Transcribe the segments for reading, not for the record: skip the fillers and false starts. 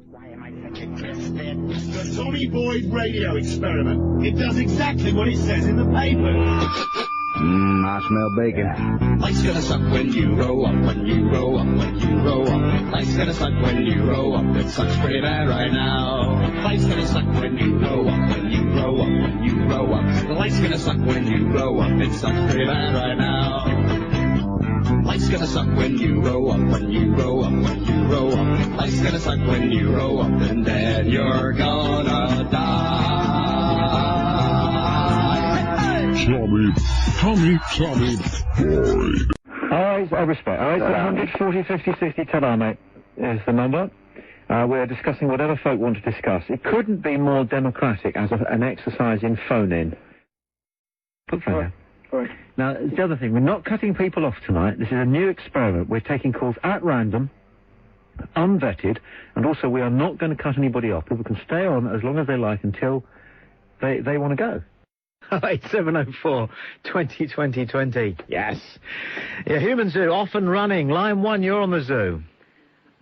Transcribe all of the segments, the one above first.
Why am I such a misfit? The Tommy Boyd radio experiment. It does exactly what it says in the paper. I smell bacon. Yeah. Life's gonna suck when you grow up, when you grow up, when you grow up. Life's gonna suck when you grow up. It sucks pretty bad right now. Life's gonna suck when you grow up, when you grow up, when you grow up. Life's gonna suck when you grow up. It sucks pretty bad right now. Life's gonna suck when you grow up, when you grow up, when you grow up. Life's gonna suck when you grow up, and then you're gonna die. Tommy Boyd. Alright, I respect. Alright, 100, 40, 50, 60, ta-da, mate, is the number. We're discussing whatever folk want to discuss. It couldn't be more democratic as an exercise in phone-in. Put phone in. Now, the other thing, we're not cutting people off tonight. This is a new experiment. We're taking calls at random, unvetted, and also we are not going to cut anybody off. People can stay on as long as they like until they want to go. 8704 20 20 20. Yes. Yeah, Human Zoo, off and running. Line 1, you're on the zoo.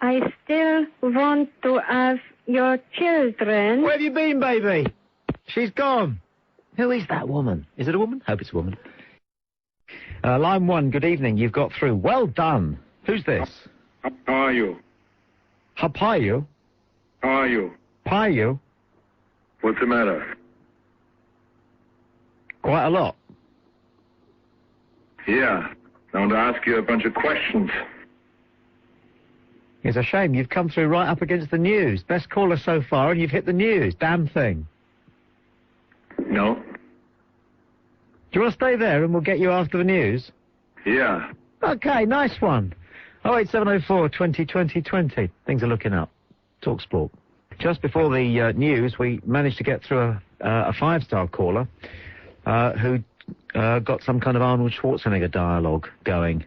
I still want to have your children. Where have you been, baby? She's gone. Who is that woman? Is it a woman? Hope it's a woman. Line 1, good evening. You've got through. Well done. Who's this? How are you? Hapayu? How are you? Payu? What's the matter? Quite a lot. Yeah. I want to ask you a bunch of questions. It's a shame. You've come through right up against the news. Best caller so far, and you've hit the news. Damn thing. No? Do you want to stay there and we'll get you after the news? Yeah. Okay, nice one. 08704 20 20 20. Things are looking up. Talk sport. Just before the news, we managed to get through a five-star caller who got some kind of Arnold Schwarzenegger dialogue going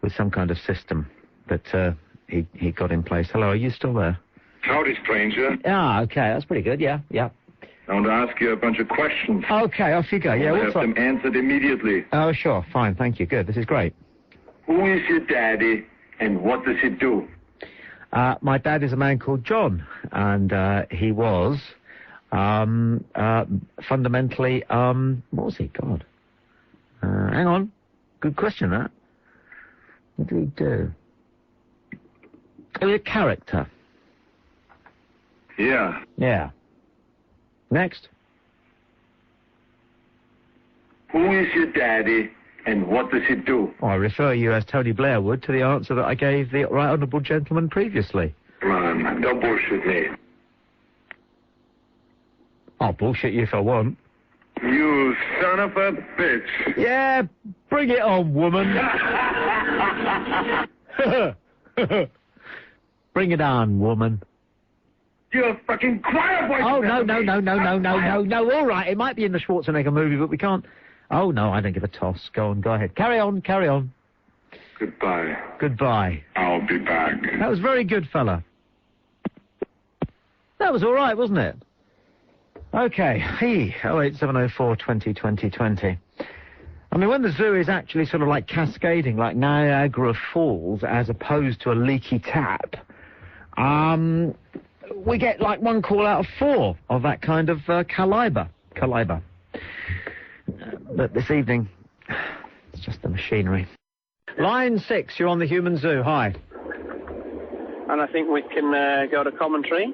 with some kind of system that he got in place. Hello, are you still there? Howdy, stranger. Ah, okay, that's pretty good, yeah. I want to ask you a bunch of questions. Okay, off you go. Yeah, I what's have up? them answered immediately. Oh, sure, fine, thank you, good, this is great. Who is your daddy, and what does he do? My dad is a man called John, and he was fundamentally, what was he? God. Hang on. Good question, that. What did he do? He was a character. Yeah. Yeah. Next. Who is your daddy, and what does he do? I refer you, as Tony Blair would, to the answer that I gave the right honourable gentleman previously. Come on, don't bullshit me. I'll bullshit you if I want. You son of a bitch. Yeah, bring it on, woman. Bring it on, woman. You're a fucking choir voice. Oh, no. All right, it might be in the Schwarzenegger movie, but we can't... Oh, no, I don't give a toss. Go on, go ahead. Carry on. Goodbye. Goodbye. I'll be back. That was very good, fella. That was all right, wasn't it? Okay. 08704 20 20 20. I mean, when the zoo is actually sort of like cascading, like Niagara Falls, as opposed to a leaky tap, we get like one call out of 4 of that kind of caliber. But this evening, it's just the machinery. Line 6, you're on the Human Zoo. Hi. And I think we can go to commentary.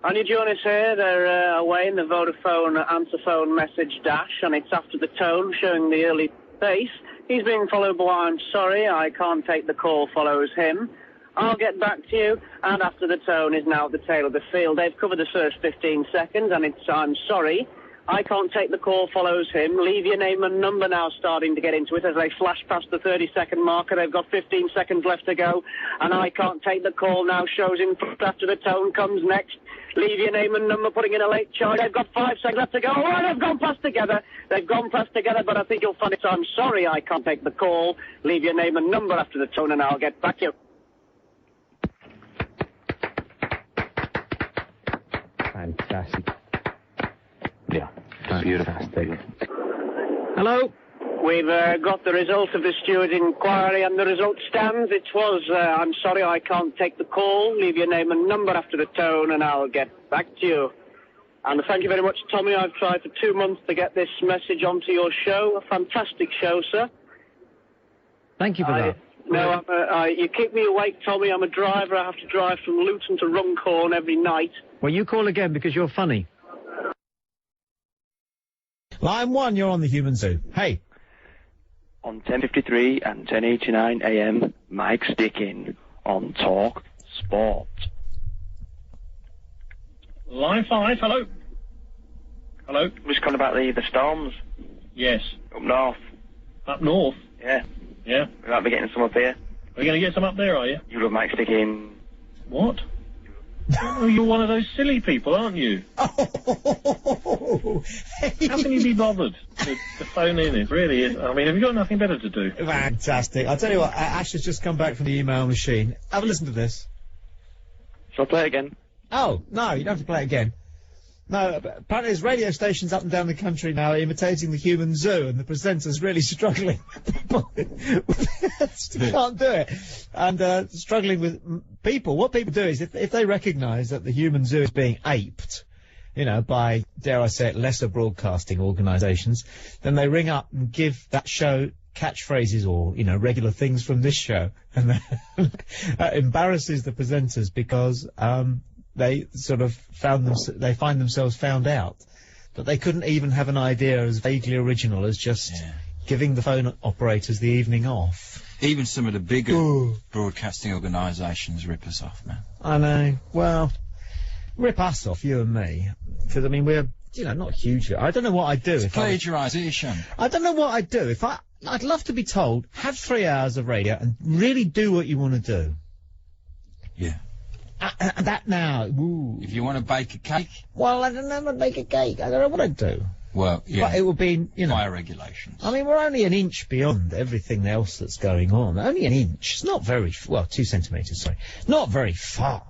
Anya Jonas here, they're away in the Vodafone answer phone message dash, and it's after the tone showing the early pace. He's being followed by I'm sorry, I can't take the call follows him. I'll get back to you, and after the tone is now at the tail of the field. They've covered the first 15 seconds, and it's I'm sorry, I can't take the call follows him. Leave your name and number now starting to get into it as they flash past the 30-second marker. They've got 15 seconds left to go, and I can't take the call now shows in front after the tone comes next. Leave your name and number, putting in a late charge. They've got 5 seconds left to go. All right, they've gone past together. But I think you'll find it. I'm sorry, I can't take the call. Leave your name and number after the tone, and I'll get back to you. Fantastic. Yeah. Beautiful. Hello? We've got the result of the steward inquiry, and the result stands. It was, I'm sorry I can't take the call. Leave your name and number after the tone, and I'll get back to you. And thank you very much, Tommy. I've tried for 2 months to get this message onto your show. A fantastic show, sir. Thank you for that. No, you keep me awake, Tommy. I'm a driver. I have to drive from Luton to Runcorn every night. Well, you call again because you're funny. Line 1, you're on the Human Zoo. Hey. On 10:53 and 10:89 a.m, Mike Stickin on Talk Sport. Line 5, hello. Hello. Just calling about the storms. Yes. Up north. Up north? Yeah. Yeah. We might be getting some up here. Are you going to get some up there, are you? You love Mike Stickin. What? Oh, you're one of those silly people, aren't you? Oh, hey. How can you be bothered to phone in? It really is. I mean, have you got nothing better to do? Fantastic. I'll tell you what, Ash has just come back from the email machine. Have a listen to this. Shall I play it again? Oh, no, you don't have to play it again. No, apparently there's radio stations up and down the country now imitating the Human Zoo, and the presenter's really struggling. Can't do it. And struggling with people. What people do is, if they recognise that the Human Zoo is being aped, you know, by, dare I say it, lesser broadcasting organisations, then they ring up and give that show catchphrases or, you know, regular things from this show. And that embarrasses the presenters because, they sort of they find themselves found out. But they couldn't even have an idea as vaguely original as just giving the phone operators the evening off. Even some of the bigger broadcasting organisations rip us off, man. I know. Well, rip us off, you and me. Because, I mean, we're, you know, not huge. I don't know what I'd do if plagiarisation. I don't know what I'd do if I'd love to be told, have 3 hours of radio and really do what you want to do. Yeah. That now, ooh. If you want to bake a cake? Well, I don't know how to bake a cake. I don't know what I'd do. Well, yeah. But it would be, you know... Fire regulations. I mean, we're only an inch beyond everything else that's going on. Only an inch. It's not very... Well, 2 centimetres, sorry. Not very far.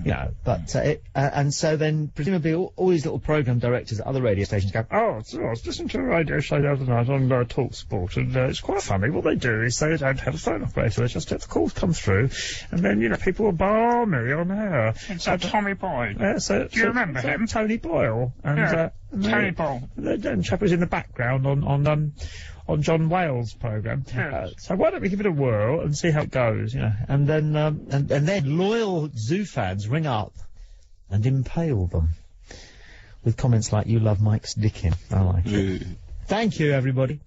You know, but, and so then, presumably, all these little programme directors at other radio stations go, oh, I was listening to a radio show the other night on Talk Sport, and it's quite funny. What they do is they don't have a phone operator, they just let the calls come through, and then, you know, people will bar me on air. It's Tommy Boyd. Do you remember him? Tony Boyle. And, Tony Boyle. The chap who's in the background on John Wales' programme. Yes. So why don't we give it a whirl and see how it goes, you know? And then, and then loyal zoo fans ring up and impale them with comments like, you love Mike's dickin'. I like it. Thank you, everybody.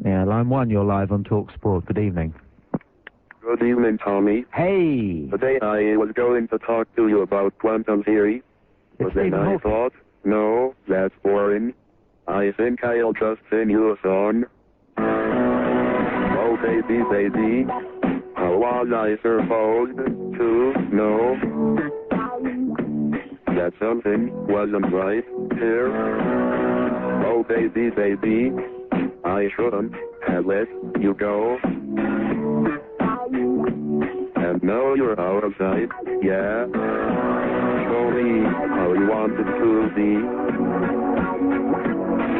Yeah, line 1, you're live on Talk Sport. Good evening. Good evening, Tommy. Hey! Today I was going to talk to you about quantum theory, but then I thought, no, that's boring. I think I'll just sing you a song. Oh, baby, baby, how was I supposed to know that something wasn't right here? Oh, baby, baby, I shouldn't have let you go. And now you're out of sight, yeah. Show me how you wanted to be.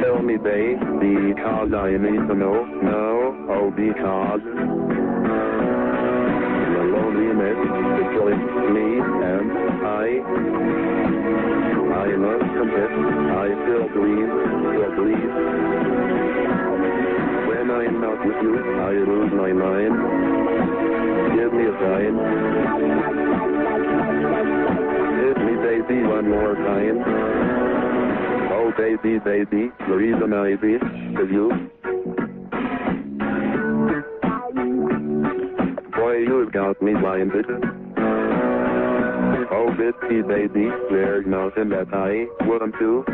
Tell me, babe, because I need to know. No, oh, because the loneliness is killing me, and I must confess, I still believe. When I'm not with you, I lose my mind. Give me a sign. Hit me, baby, one more time. Oh, baby, baby, the reason I beat is you. Boy, you've got me blinded. Oh, baby, there's nothing that I wouldn't do.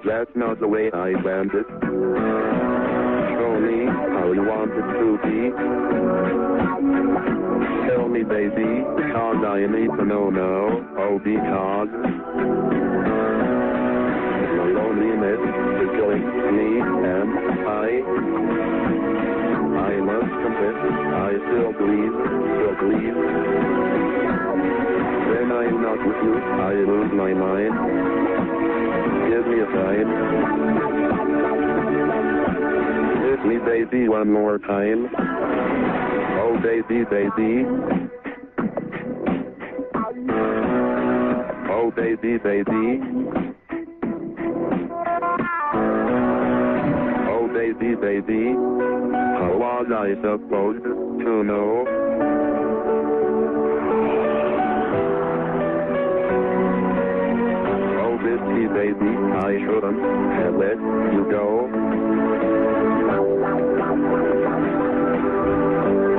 That's not the way I planned it. Show me how you want it to be. Tell me, baby, because I need to know now. Oh, because the loneliness is killing me, and I must confess, I still believe. When I'm not not with you, I lose my mind. Give me a sign. Hit me, baby, one more time. Oh, baby, baby. Oh, baby, baby. Oh, baby, baby. How was I supposed to know? Oh, baby, I shouldn't have let you go.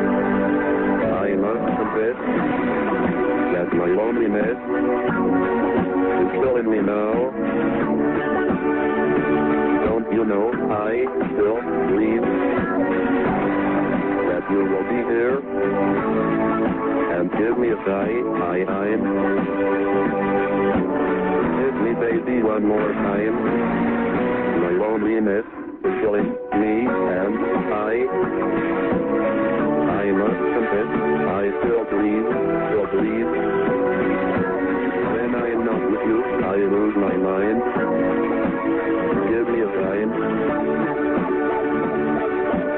I must confess that my loneliness is killing me now. Don't you know I still believe that you will be here and give me a sign? Hit me, baby, one more time. My loneliness is killing me, and I must confess, I still believe. When I am not with you, I lose my mind. Give me a sign.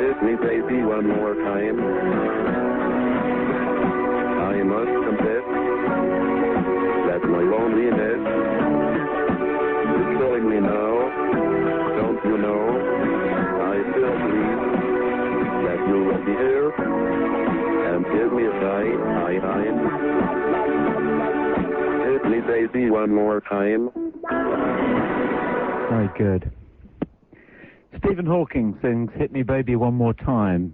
Hit me, baby, one more time. I must confess that my loneliness is killing me now. Don't you know? I still believe that you will be here and give me a sign. Hit me, baby, one more time. Very good. Stephen Hawking sings Hit Me Baby One More Time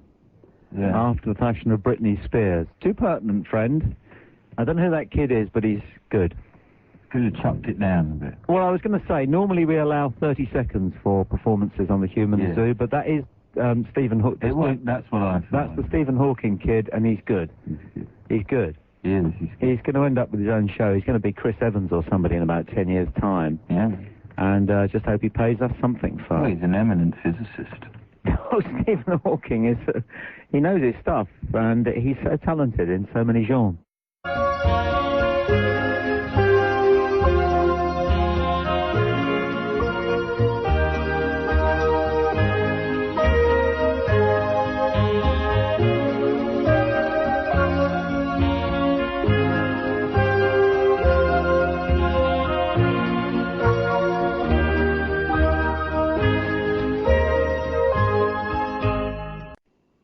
after the fashion of Britney Spears. Too pertinent, friend. I don't know who that kid is, but he's good. Could have chopped it down a bit. Well, I was going to say, normally we allow 30 seconds for performances on the Human Zoo, but that is Stephen Hawking. That's what I thought. That's the Stephen Hawking kid, and he's good. He's good. Yes, He's going to end up with his own show. He's going to be Chris Evans or somebody in about 10 years' time. Yeah. And just hope he pays us something for it. Well, he's an eminent physicist. Oh, Stephen Hawking is... he knows his stuff, and he's so talented in so many genres.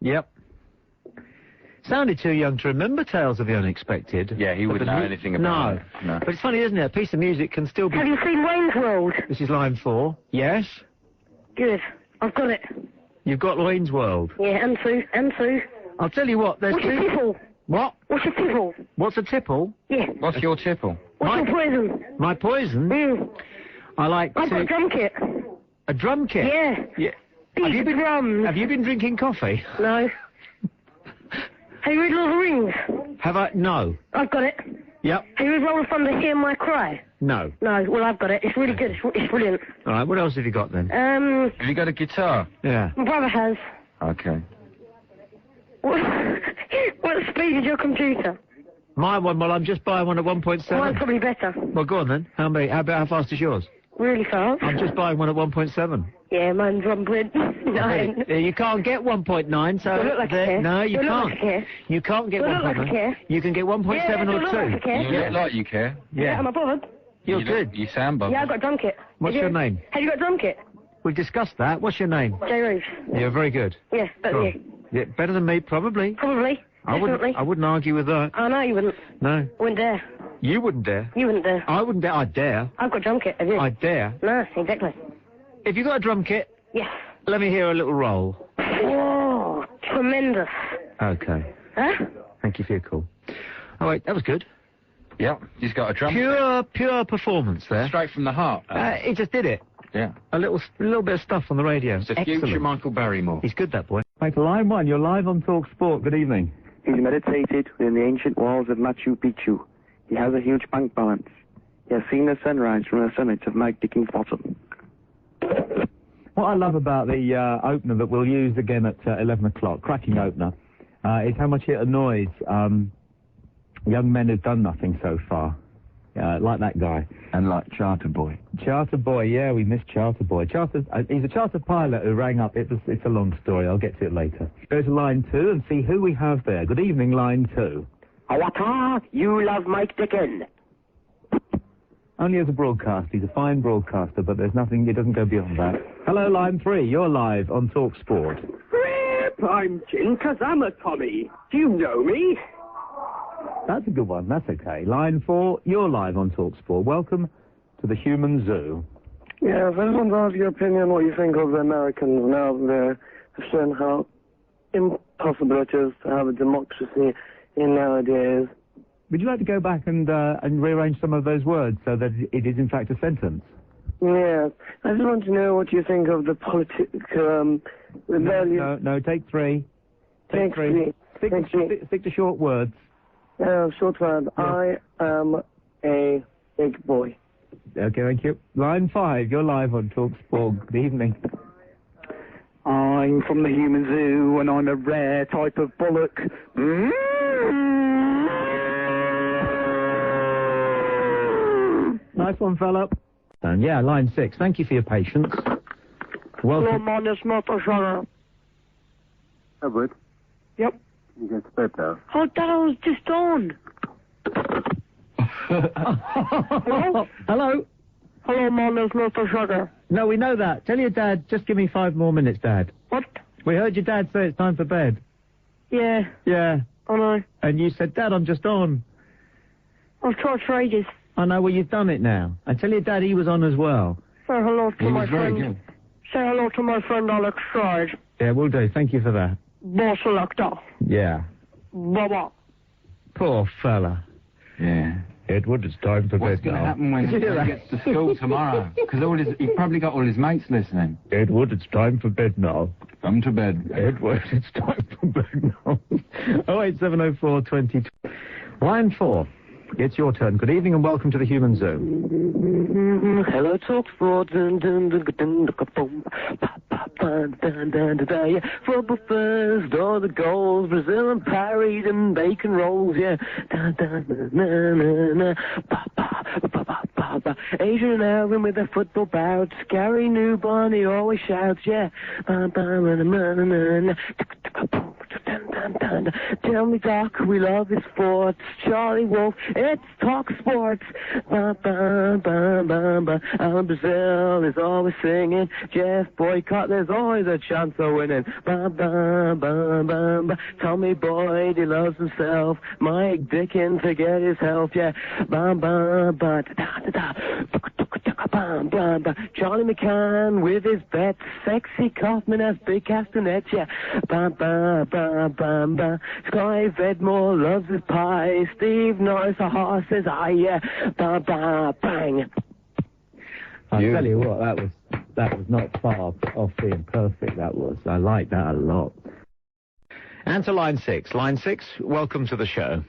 Yep. Sounded too young to remember Tales of the Unexpected. Yeah, he wouldn't know anything about it. No. But it's funny, isn't it? A piece of music can still be... Have you seen Wayne's World? This is line 4. Yes? Good. I've got it. You've got Wayne's World. Yeah, and Sue. I'll tell you what, there's... What's a tipple? What? What's a tipple? What's a tipple? Yeah. What's your tipple? What's your poison? My poison? I like I've got a drum kit. A drum kit? Yeah. Have you been drums. Have you been drinking coffee? No. Have you read Lord of the Rings? Have I? No. I've got it. Yep. Have you read Roll of Thunder, Hear My Cry? No. No. Well, I've got it. It's really good. It's brilliant. All right. What else have you got then? Have you got a guitar? Yeah. My brother has. Okay. What speed is your computer? My one. Well, I'm just buying one at 1.7. Mine's probably better. Well, go on then. How fast is yours? Really fast. I'm just buying one at 1.7. Yeah, mine's 1.9. You can't get 1.9, so... Do I look like I care? No, you Do I can't. look like I care? You can't get Do I look 1.9. like I care? You can get 1.7 Yeah, do I or look 2. like I care? You look like you care. Yeah, am I bothered? You're good. You sound bothered. Yeah, I've got a drum kit. What's your name? Have you got a drum kit? We've discussed that. What's your name? Jay Reeves. You're very good. Yeah, better Cool. than you. Yeah, better than me, probably. Probably. I Definitely. wouldn't argue with that. Oh, no, you wouldn't. No. Wouldn't dare. You wouldn't dare. You wouldn't dare. I wouldn't dare. I'd dare. I've got a drum kit, have you? I'd dare. No, exactly. If you've got a drum kit, Yes. let me hear a little roll. Whoa, tremendous. Okay. Huh? Thank you for your call. Oh, wait, that was good. Yep, he's got a drum. Pure performance there. Straight from the heart. He just did it. Yeah. A little bit of stuff on the radio. It's a future Michael Barrymore. He's good, that boy. Right, line 1, you're live on Talk Sport. Good evening. He's meditated within the ancient walls of Machu Picchu. He has a huge bank balance. He has seen the sunrise from the summit of Mike Dickens Bottom. What I love about the opener that we'll use again at 11 o'clock, cracking opener, is how much it annoys young men who've done nothing so far. Like that guy. And like Charter Boy. Charter Boy, yeah, we missed Charter Boy. He's a charter pilot who rang up. It's a long story. I'll get to it later. Go to line 2 and see who we have there. Good evening, line 2. Awata, you love Mike Dicken. Only as a broadcaster. He's a fine broadcaster, but there's nothing, it doesn't go beyond that. Hello, line 3. You're live on Talk Sport. Rip, I'm Jin Kazama, Tommy. Do you know me? That's a good one. That's okay. Line 4. You're live on Talk Sport. Welcome to the Human Zoo. Yeah, I just want to ask your opinion what you think of the Americans now that they've shown how impossible it is to have a democracy in nowadays. Would you like to go back and rearrange some of those words so that it is in fact a sentence? Yeah, I just want to know what you think of the rebellion. No, take 3. Take 3. Stick to short words. Short word. Yeah. I am a big boy. Okay, thank you. Line 5, you're live on Talk Sport. Good evening. I'm from the Human Zoo, and I'm a rare type of bullock. Nice one, fella. And yeah, line 6. Thank you for your patience. Welcome. Hello, it's not a sugar. Edward? Yep. You get to bed now. Oh, Dad, I was just on. Hello? Hello? Hello, Mom, it's not a sugar. No, we know that. Tell your dad, just give me 5 more minutes, Dad. What? We heard your dad say it's time for bed. Yeah. Yeah. I know. And you said, Dad, I'm just on. I've tried for ages. I know, well, you've done it now. And tell your dad he was on as well. Say hello to my friend. Good. Say hello to my friend Alex Stride. Yeah, will do. Thank you for that. Boss selector. Yeah. Baba. Poor fella. Yeah. Edward, it's time for What's bed going to now. happen when he gets to school tomorrow? Because he's probably got all his mates listening. Edward, it's time for bed now. Come to bed. Edward, it's time for bed now. 08704 22. Line 4. It's your turn. Good evening and welcome to the Human Zoo. Hello, Talk Sport. Football first, all the goals, Brazil and Paris and bacon rolls, yeah. Adrian Alvin with a football bout, Gary Newborn, he always shouts, yeah. Tell me, Doc, we love his sports. Charlie Wolf, it's Talk Sports. Alan Brazil is always singing. Jeff Boycott, there's always a chance of winning. Tommy Boyd, he loves himself. Mike Dickens, forget his health, yeah. Charlie McCann with his bets. Sexy Kaufman has big castanets, yeah. Sky Vedmore loves his pie. Steve Norris, a horse, says I, yeah. Bang. I'll tell you what, that was not far off being perfect, that was. I like that a lot. And to line 6. Line 6, welcome to the show.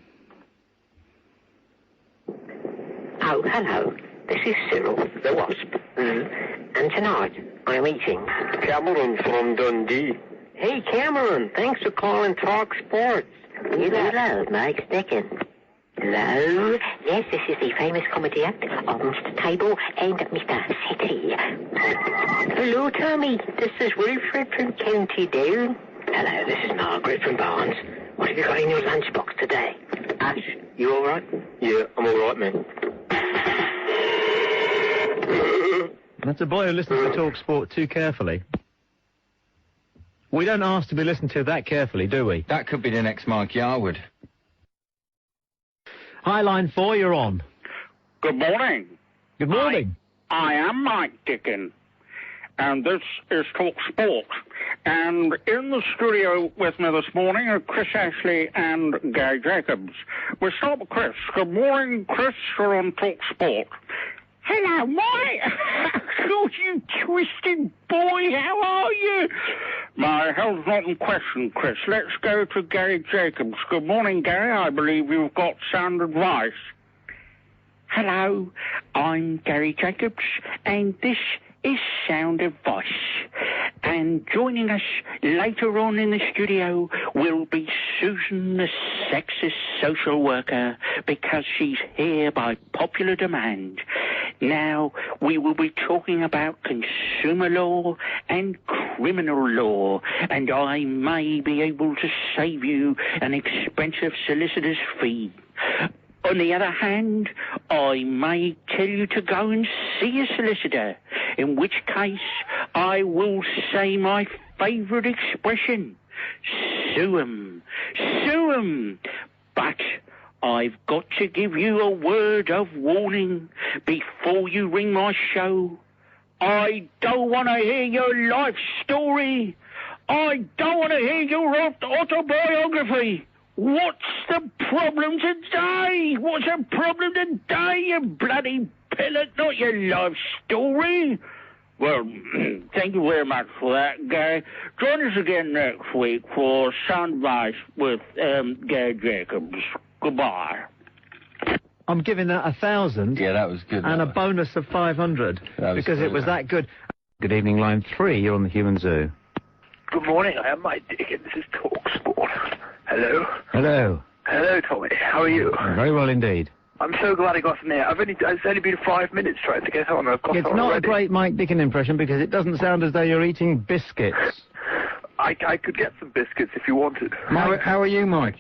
Oh, hello. This is Cyril, the Wasp. And tonight, I'm eating... Cameron from Dundee. Hey, Cameron, thanks for calling Talk Sports. Hello, Mike Dickens. Hello? Yes, this is the famous comedy act of Mr. Table and Mr. City. Hello, Tommy. This is Wilfred from County Down. Hello, this is Margaret from Barnes. What have you got in your lunchbox today? Ash, you all right? Yeah, I'm all right, man. That's a boy who listens to Talk Sport too carefully. We don't ask to be listened to that carefully, do we? That could be the next Mike Yarwood. Hi, line 4, you're on. Good morning. Good morning. I am Mike Dicken, and this is Talk Sport. And in the studio with me this morning are Chris Ashley and Gary Jacobs. We'll start with Chris. Good morning, Chris. You're on Talk Sport. Hello, Mike. Oh, you twisted boy. How are you? My health's not in question, Chris. Let's go to Gary Jacobs. Good morning, Gary. I believe you've got sound advice. Hello, I'm Gary Jacobs, and this is Sound of Voice. And joining us later on in the studio will be Susan, the sexist social worker, because she's here by popular demand. Now, we will be talking about consumer law and criminal law, and I may be able to save you an expensive solicitor's fee. On the other hand, I may tell you to go and see a solicitor, in which case I will say my favourite expression, sue 'em, sue 'em. But I've got to give you a word of warning before you ring my show. I don't want to hear your life story. I don't want to hear your autobiography. What's the problem today? What's the problem today, you bloody pillock? Not your life story. Well, thank you very much for that, Gary. Join us again next week for Soundbites with Gary Jacobs. Goodbye. I'm giving that 1,000. Yeah, that was good. And a bonus of 500 because it was that good. Good evening, line 3. You're on the Human Zoo. Good morning. I am Mike Dickens. This is TalkSport. Hello. Hello. Hello, Tommy. How are you? Very well indeed. I'm so glad I got in there. It's only been 5 minutes trying to get on. I've got It's on not already. a great Mike Dickens impression because it doesn't sound as though you're eating biscuits. I could get some biscuits if you wanted. How are you, Mike?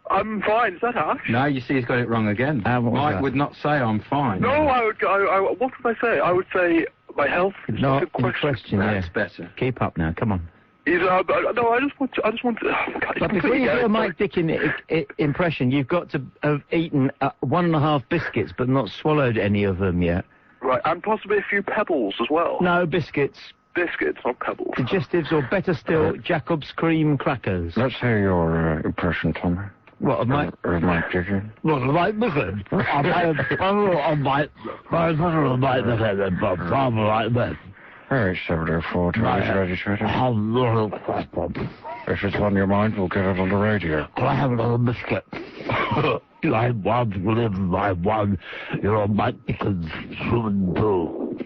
I'm fine. Is that harsh? No, you see he's got it wrong again. Mike would not say I'm fine. No, what would I say? I would say my health is Not a in question. question, That's yeah. better. Keep up now, come on. No, I just want to. Oh, God, But before you do a Mike Dickens impression, you've got to have eaten 1.5 biscuits but not swallowed any of them yet. Right, and possibly a few pebbles as well. No, biscuits. Biscuits, not pebbles. Digestives, or better still, Jacob's cream crackers. Let's hear your impression, Tommy. What, of Mike? Of Mike Dickens. What, of Mike Dickens? Hey, 704, Tommy's ready to If it's on your mind, we'll get it on the radio. Can I have another biscuit? Line 1, live line 1. You're on Mike Dickens' Human Zoo.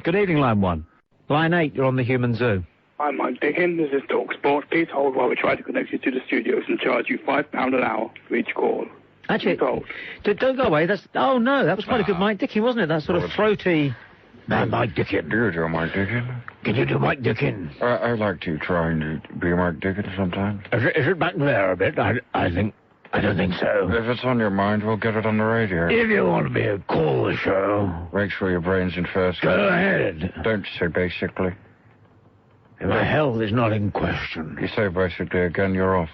Good evening, line 1. Line 8, you're on the Human Zoo. I'm Mike Dickens. This is TalkSport. Please hold while we try to connect you to the studios and charge you £5 an hour for each call. Actually, don't go away. Oh, no, that was quite a good Mike Dickens, wasn't it? That sort of throaty... Mike Dickens. Do you do Mike Dickens? Can you do Mike Dickens? I like to try and be Mike Dickens sometimes. Is it back there a bit? I don't think so. If it's on your mind, we'll get it on the radio. If you want me to call the show... Make sure your brain's in first. Go ahead. Don't say basically. My health is not in question. You say basically again, you're off.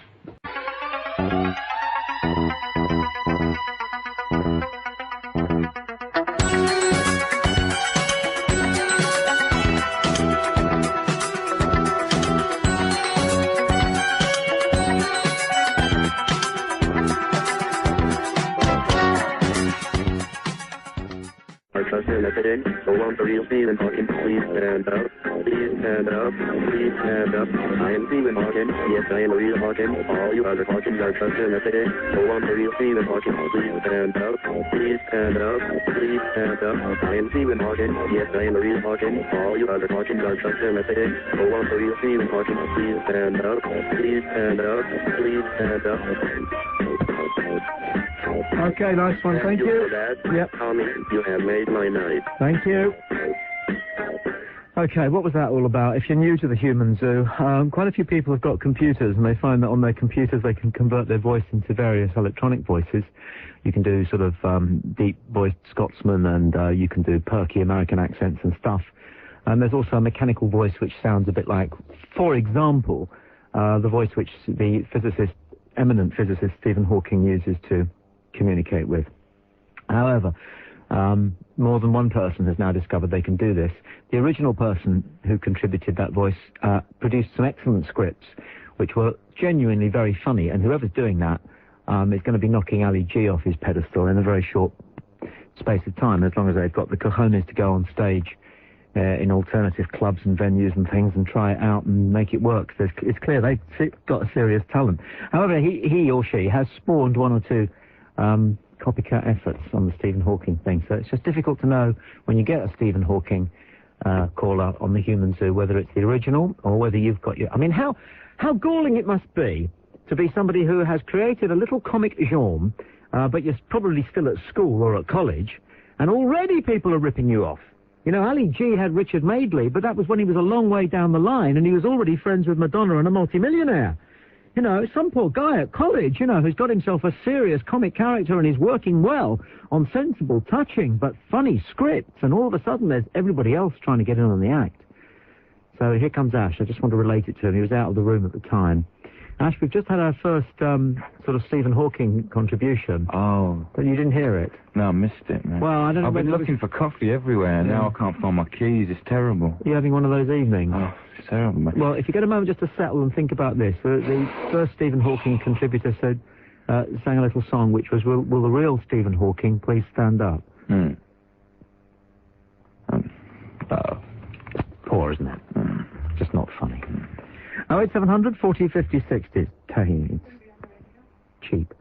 So won't the real Stephen Hawking please stand up? Please stand up. Please stand up. I am Stephen Hawking. Yes, I am a real Hawking. All you other Hawkins are just in a city. So won't the real Stephen Hawking please stand up? Please stand up. Please stand up. I am Stephen Hawking. Yes, I am a real Hawking. All you other Hawkins are just in a city. So won't the real Stephen Hawking please stand up? Please stand up. Please stand up. Okay, nice one. Thank you. Yep. Tommy, you have made my night. Thank you. Okay, what was that all about? If you're new to the Human Zoo, quite a few people have got computers, and they find that on their computers they can convert their voice into various electronic voices. You can do sort of deep-voiced Scotsman, and you can do perky American accents and stuff. And there's also a mechanical voice which sounds a bit like, for example, the voice which the eminent physicist Stephen Hawking uses to communicate with. However, more than one person has now discovered they can do this. The original person who contributed that voice produced some excellent scripts which were genuinely very funny, and whoever's doing that is going to be knocking Ali G off his pedestal in a very short space of time, as long as they've got the cojones to go on stage in alternative clubs and venues and things and try it out and make it work. So it's clear they've got a serious talent. However, he or she has spawned one or two copycat efforts on the Stephen Hawking thing, so it's just difficult to know when you get a Stephen Hawking caller on the Human Zoo, whether it's the original or whether you've got your... I mean, how galling it must be to be somebody who has created a little comic genre, but you're probably still at school or at college, and already people are ripping you off. You know, Ali G had Richard Madeley, but that was when he was a long way down the line, and he was already friends with Madonna and a multimillionaire. You know, some poor guy at college, you know, who's got himself a serious comic character and is working well on sensible, touching, but funny scripts, and all of a sudden there's everybody else trying to get in on the act. So here comes Ash. I just want to relate it to him. He was out of the room at the time. Ash, we've just had our first sort of Stephen Hawking contribution. Oh. But you didn't hear it? No, I missed it, man. Well, I don't know. I've been looking for coffee everywhere. Yeah. Now I can't find my keys. It's terrible. You're having one of those evenings? Oh, it's terrible, man. Well, if you get a moment just to settle and think about this, the first Stephen Hawking contributor said, sang a little song which was, will the real Stephen Hawking please stand up? Poor, isn't it? Just not funny. 08700 40 50 60. It's cheap.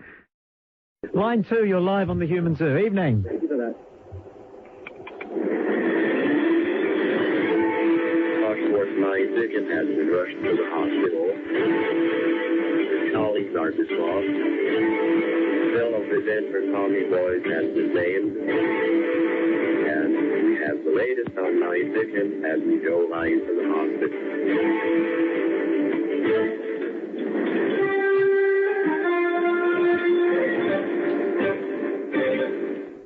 Line 2, you're live on the Human Zoo. Evening. Thank you for that. Schwarzenegger Dickens has been rushed to the hospital. Colleagues are distraught. Fellow presenter Tommy Boyd has been named. And we have the latest on Nye Dickens as we go live to the hospital.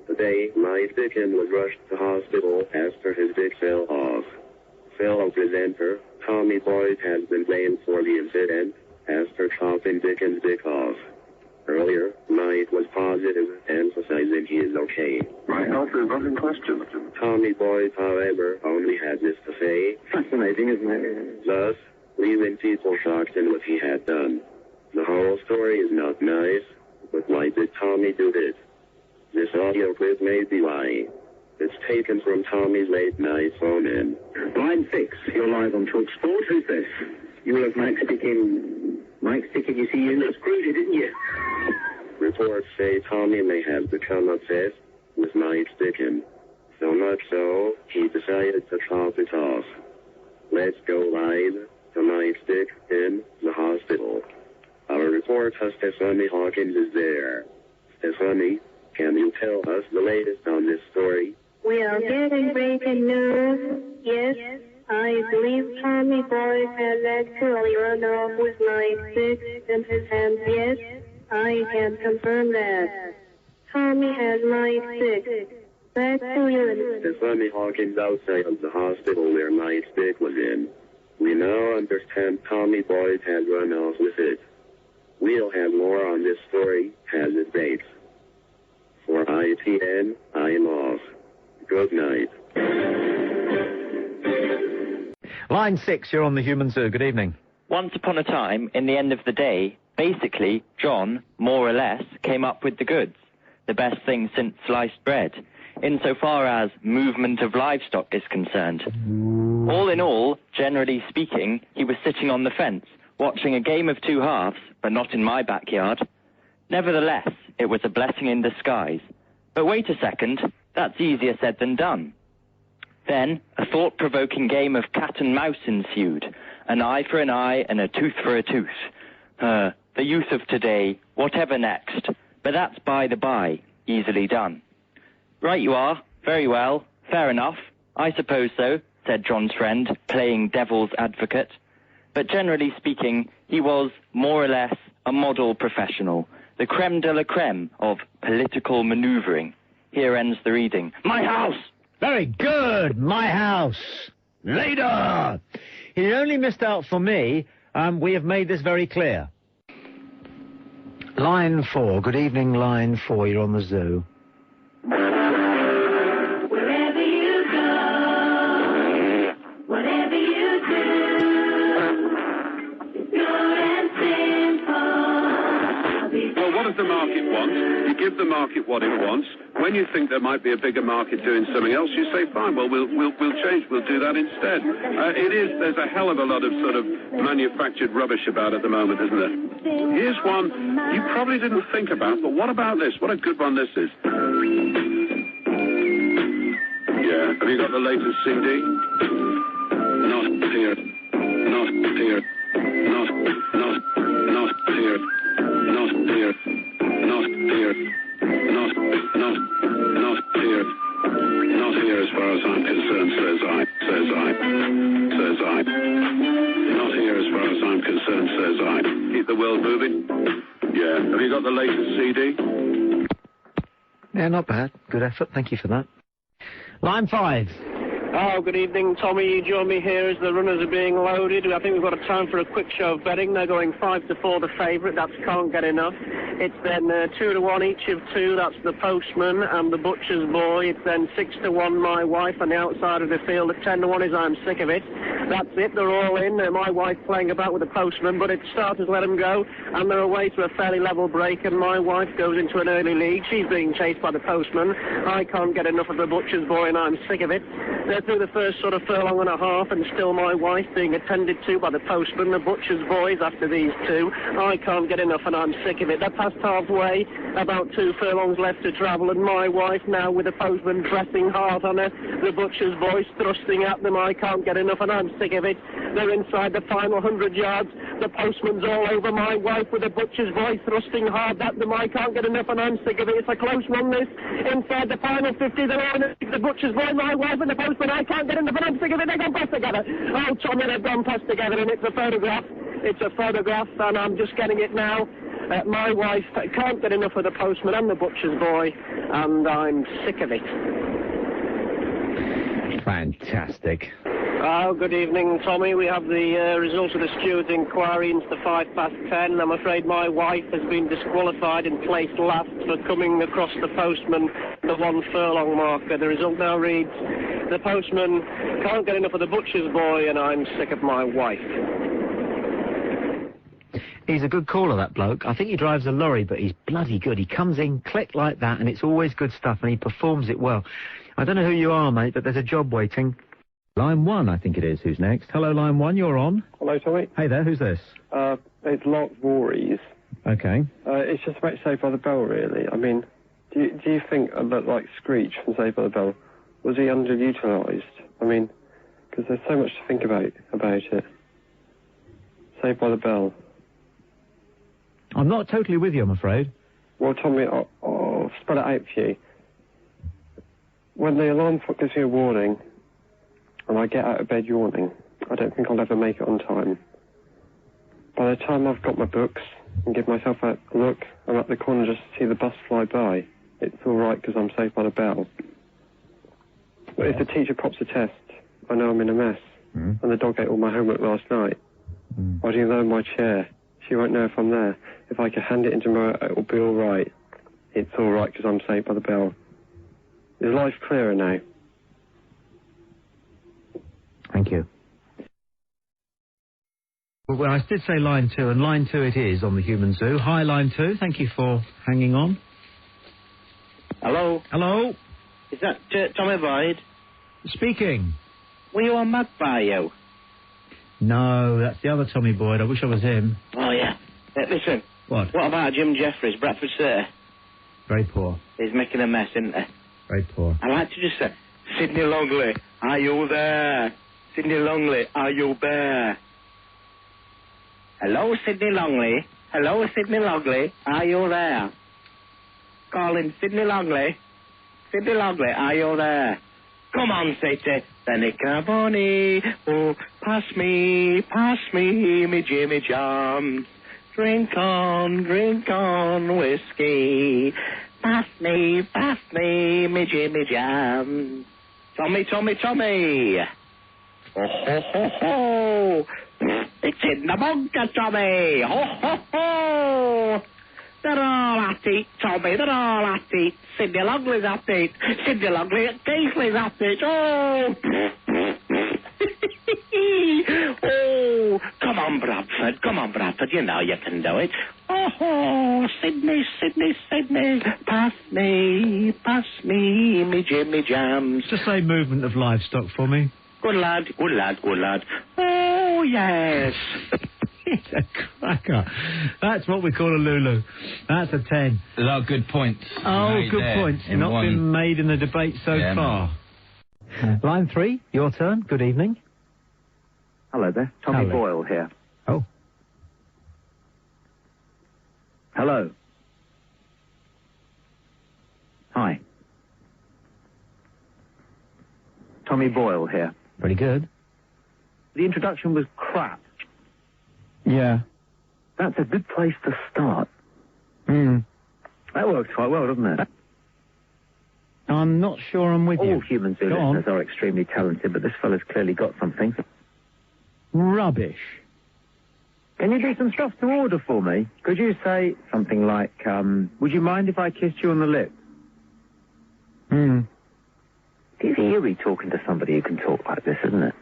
Today, Nye Dickens was rushed to hospital after his dick fell off. Fellow presenter Tommy Boyd has been blamed for the incident after chopping Dickens' dick off. Earlier, Knight was positive, emphasizing he is okay. My health is not in question. Tommy Boyd, however, only had this to say. Fascinating, isn't it? Thus, leaving people shocked in what he had done. The whole story is not nice, but why did Tommy do this? This audio clip may be why. It's taken from Tommy's late-night phone-in. Line 6, you're live on Talk Sport. Who's this? You will have Mike sticking... Mike sticking, you see, you Uncreened, didn't you? Reports say Tommy may have become obsessed with Mike sticking. So much so, he decided to chop it off. Let's go live to Mike Stick in the hospital. Our reporter Stephanie Hawkins is there. Stephanie, can you tell us the latest on this story? We are getting breaking news. Yes, I believe Tommy Boyd has actually run off with my stick in his hand. Yes, I can confirm that. Tommy has my stick. Back to you. Stephanie Hawkins outside of the hospital where my stick was in. We now understand Tommy Boyd has run off with it. We'll have more on this story as it breaks. For ITN, I'm off. Good night. Line 6, you're on the Human Zoo. Good evening. Once upon a time, in the end of the day, basically, John, more or less, came up with the goods. The best thing since sliced bread, insofar as movement of livestock is concerned. All in all, generally speaking, he was sitting on the fence, watching a game of two halves, but not in my backyard. Nevertheless, it was a blessing in disguise. But wait a second, that's easier said than done. Then, a thought-provoking game of cat and mouse ensued. An eye for an eye and a tooth for a tooth. The youth of today, whatever next. But that's by the by, easily done. Right you are, very well, fair enough. I suppose so, said John's friend, playing devil's advocate. But generally speaking, he was, more or less, a model professional. The creme de la creme of political manoeuvring. Here ends the reading. My house! Very good, my house. Later! He only missed out for me. We have made this very clear. Line 4. Good evening, Line 4. You're on the Zoo. Wherever you go, whatever you do, good and simple. Well, what does the market want? You give the market what it wants. When you think there might be a bigger market doing something else, you say, fine, well, we'll change, we'll do that instead. There's a hell of a lot of sort of manufactured rubbish about at the moment, isn't there? Here's one you probably didn't think about, but what about this? What a good one this is. Yeah, have you got the latest CD? not here, not here, not here, not here, not here, not here as far as I'm concerned, says I, not here as far as I'm concerned, says I. Keep the world moving. Yeah. Have you got the latest CD? Yeah, not bad. Good effort. Thank you for that. Line 5. Oh, good evening, Tommy. You join me here as the runners are being loaded. I think we've got a time for a quick show of betting. They're going 5-4 the favourite. That's Can't Get Enough. It's then 2-1 each of 2. That's The Postman and The Butcher's Boy. It's then 6-1 My Wife on the outside of the field. At 10-1 is I'm Sick of It. That's it. They're all in. My wife playing about with The Postman, but it's starters let them go, and they're away to a fairly level break, and My Wife goes into an early lead. She's being chased by The Postman. I Can't Get Enough of The Butcher's Boy, and I'm Sick of It. They're through the first sort of furlong and a half, and still My Wife being attended to by The Postman. The Butcher's Boys after these two. I Can't Get Enough, and I'm Sick of It. They're past halfway, about 2 furlongs left to travel, and My Wife now with The Postman pressing hard on her. The Butcher's Boys thrusting at them. I Can't Get Enough, and I'm Sick of It. They're inside the final 100 yards. The Postman's all over My Wife with The Butcher's Boy thrusting hard at them. I Can't Get Enough, and I'm Sick of It. It's a close one, this. Inside the final 50, they're all in it. The Butcher's Boy, My Wife, and The Postman. I Can't Get Enough, and I'm Sick of It. They've gone past together. Oh, Tommy, they've gone past together, and it's a photograph. It's a photograph, and I'm just getting it now. My Wife Can't Get Enough of The Postman and The Butcher's Boy, and I'm Sick of It. Fantastic. Oh, good evening, Tommy. We have the results of the steward's inquiry into the 10:05. I'm afraid My Wife has been disqualified and placed last for coming across The Postman, the 1 furlong marker. The result now reads, The Postman Can't Get Enough of The Butcher's Boy, and I'm Sick of My Wife. He's a good caller, that bloke. I think he drives a lorry, but he's bloody good. He comes in, click like that, and it's always good stuff, and he performs it well. I don't know who you are, mate, but there's a job waiting. Line 1, I think it is. Who's next? Hello, Line 1, you're on. Hello, Tommy. Hey there, who's this? It's Lark Voorhees. Okay. It's just about Saved by the Bell, really. I mean, do you think that, like, Screech from Saved by the Bell, was he underutilised? I mean, because there's so much to think about it. Saved by the Bell. I'm not totally with you, I'm afraid. Well, Tommy, I'll spell it out for you. When the alarm clock gives me a warning, and I get out of bed yawning, I don't think I'll ever make it on time. By the time I've got my books and give myself a look, I'm at the corner just to see the bus fly by. It's all right because I'm Saved by the Bell. But if the teacher pops a test, I know I'm in a mess. And the dog ate all my homework last night. Why do you know my chair? She won't know if I'm there. If I can hand it into her, it'll be all right. It's all right because I'm Saved by the Bell. Is life clearer now? Thank you. Well, I did say Line 2, and Line 2 it is on the Human Zoo. Hi, Line 2. Thank you for hanging on. Hello? Hello? Is that Tommy Boyd? Speaking. Were you on Magpie, you? No, that's the other Tommy Boyd. I wish I was him. Oh, yeah. Listen. What? What about Jim Jeffries, Bradford Sir? Very poor. He's making a mess, isn't he? Very poor. I like to just say, Sidney Longley, are you there? Sidney Longley, are you there? Hello, Sidney Longley. Hello, Sidney Longley, are you there? Calling Sidney Longley. Sidney Longley, are you there? Come on, City. Benny Carboni. Oh, pass me, me Jimmy John. Drink on, whiskey. Pass me, me Jimmy Jam. Tommy. Oh, ho, ho, ho. It's in the bunker, Tommy. Ho, ho, ho. They're all at it, Tommy. They're all at it. Sidney Longley's at it. Sidney Longley at Casely's at it. Oh. Oh, come on, Bradford. You know you can do it. Oh, Sidney. Pass me, me Jimmy Jams. Just say movement of livestock for me. Good lad. Oh, yes. It's a cracker. That's what we call a Lulu. That's a 10. There are good points. Oh, good points. Not been made in the debate so far. Line 3, your turn. Good evening. Hello there. Tommy Boyle here. Oh. Hello. Hi. Tommy Boyle here. Pretty good. The introduction was crap. Yeah. That's a good place to start. That works quite well, doesn't it? I'm not sure I'm with you. All human zoo listeners are extremely talented, but this fella's clearly got something. Rubbish. Can you do some stuff to order for me? Could you say something like, would you mind if I kissed you on the lips? It's eerie talking to somebody who can talk like this, isn't it?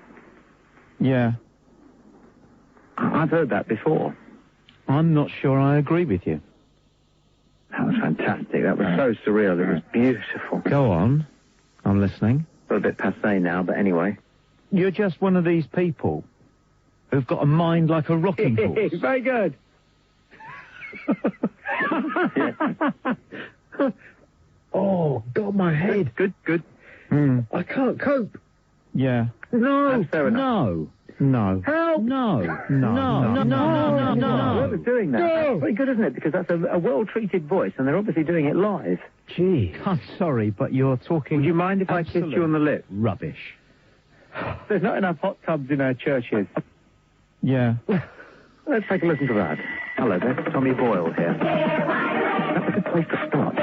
Yeah. I've heard that before. I'm not sure I agree with you. That was fantastic. That was so surreal. It was beautiful. Go on. I'm listening. A bit passé now, but anyway. You're just one of these people who've got a mind like a rocking horse. Very good. Oh, God, my head. Good. I can't cope. Yeah. No. That's fair enough. No. Help! No. Whoever's doing that, that's very good, isn't it? Because that's a well-treated voice, and they're obviously doing it live. Gee, I'm sorry, but you're talking... Would you mind if I kissed you on the lips? Rubbish. There's not enough hot tubs in our churches. Yeah. Let's take a listen to that. Hello there, Tommy Boyle here. That's a good place to start.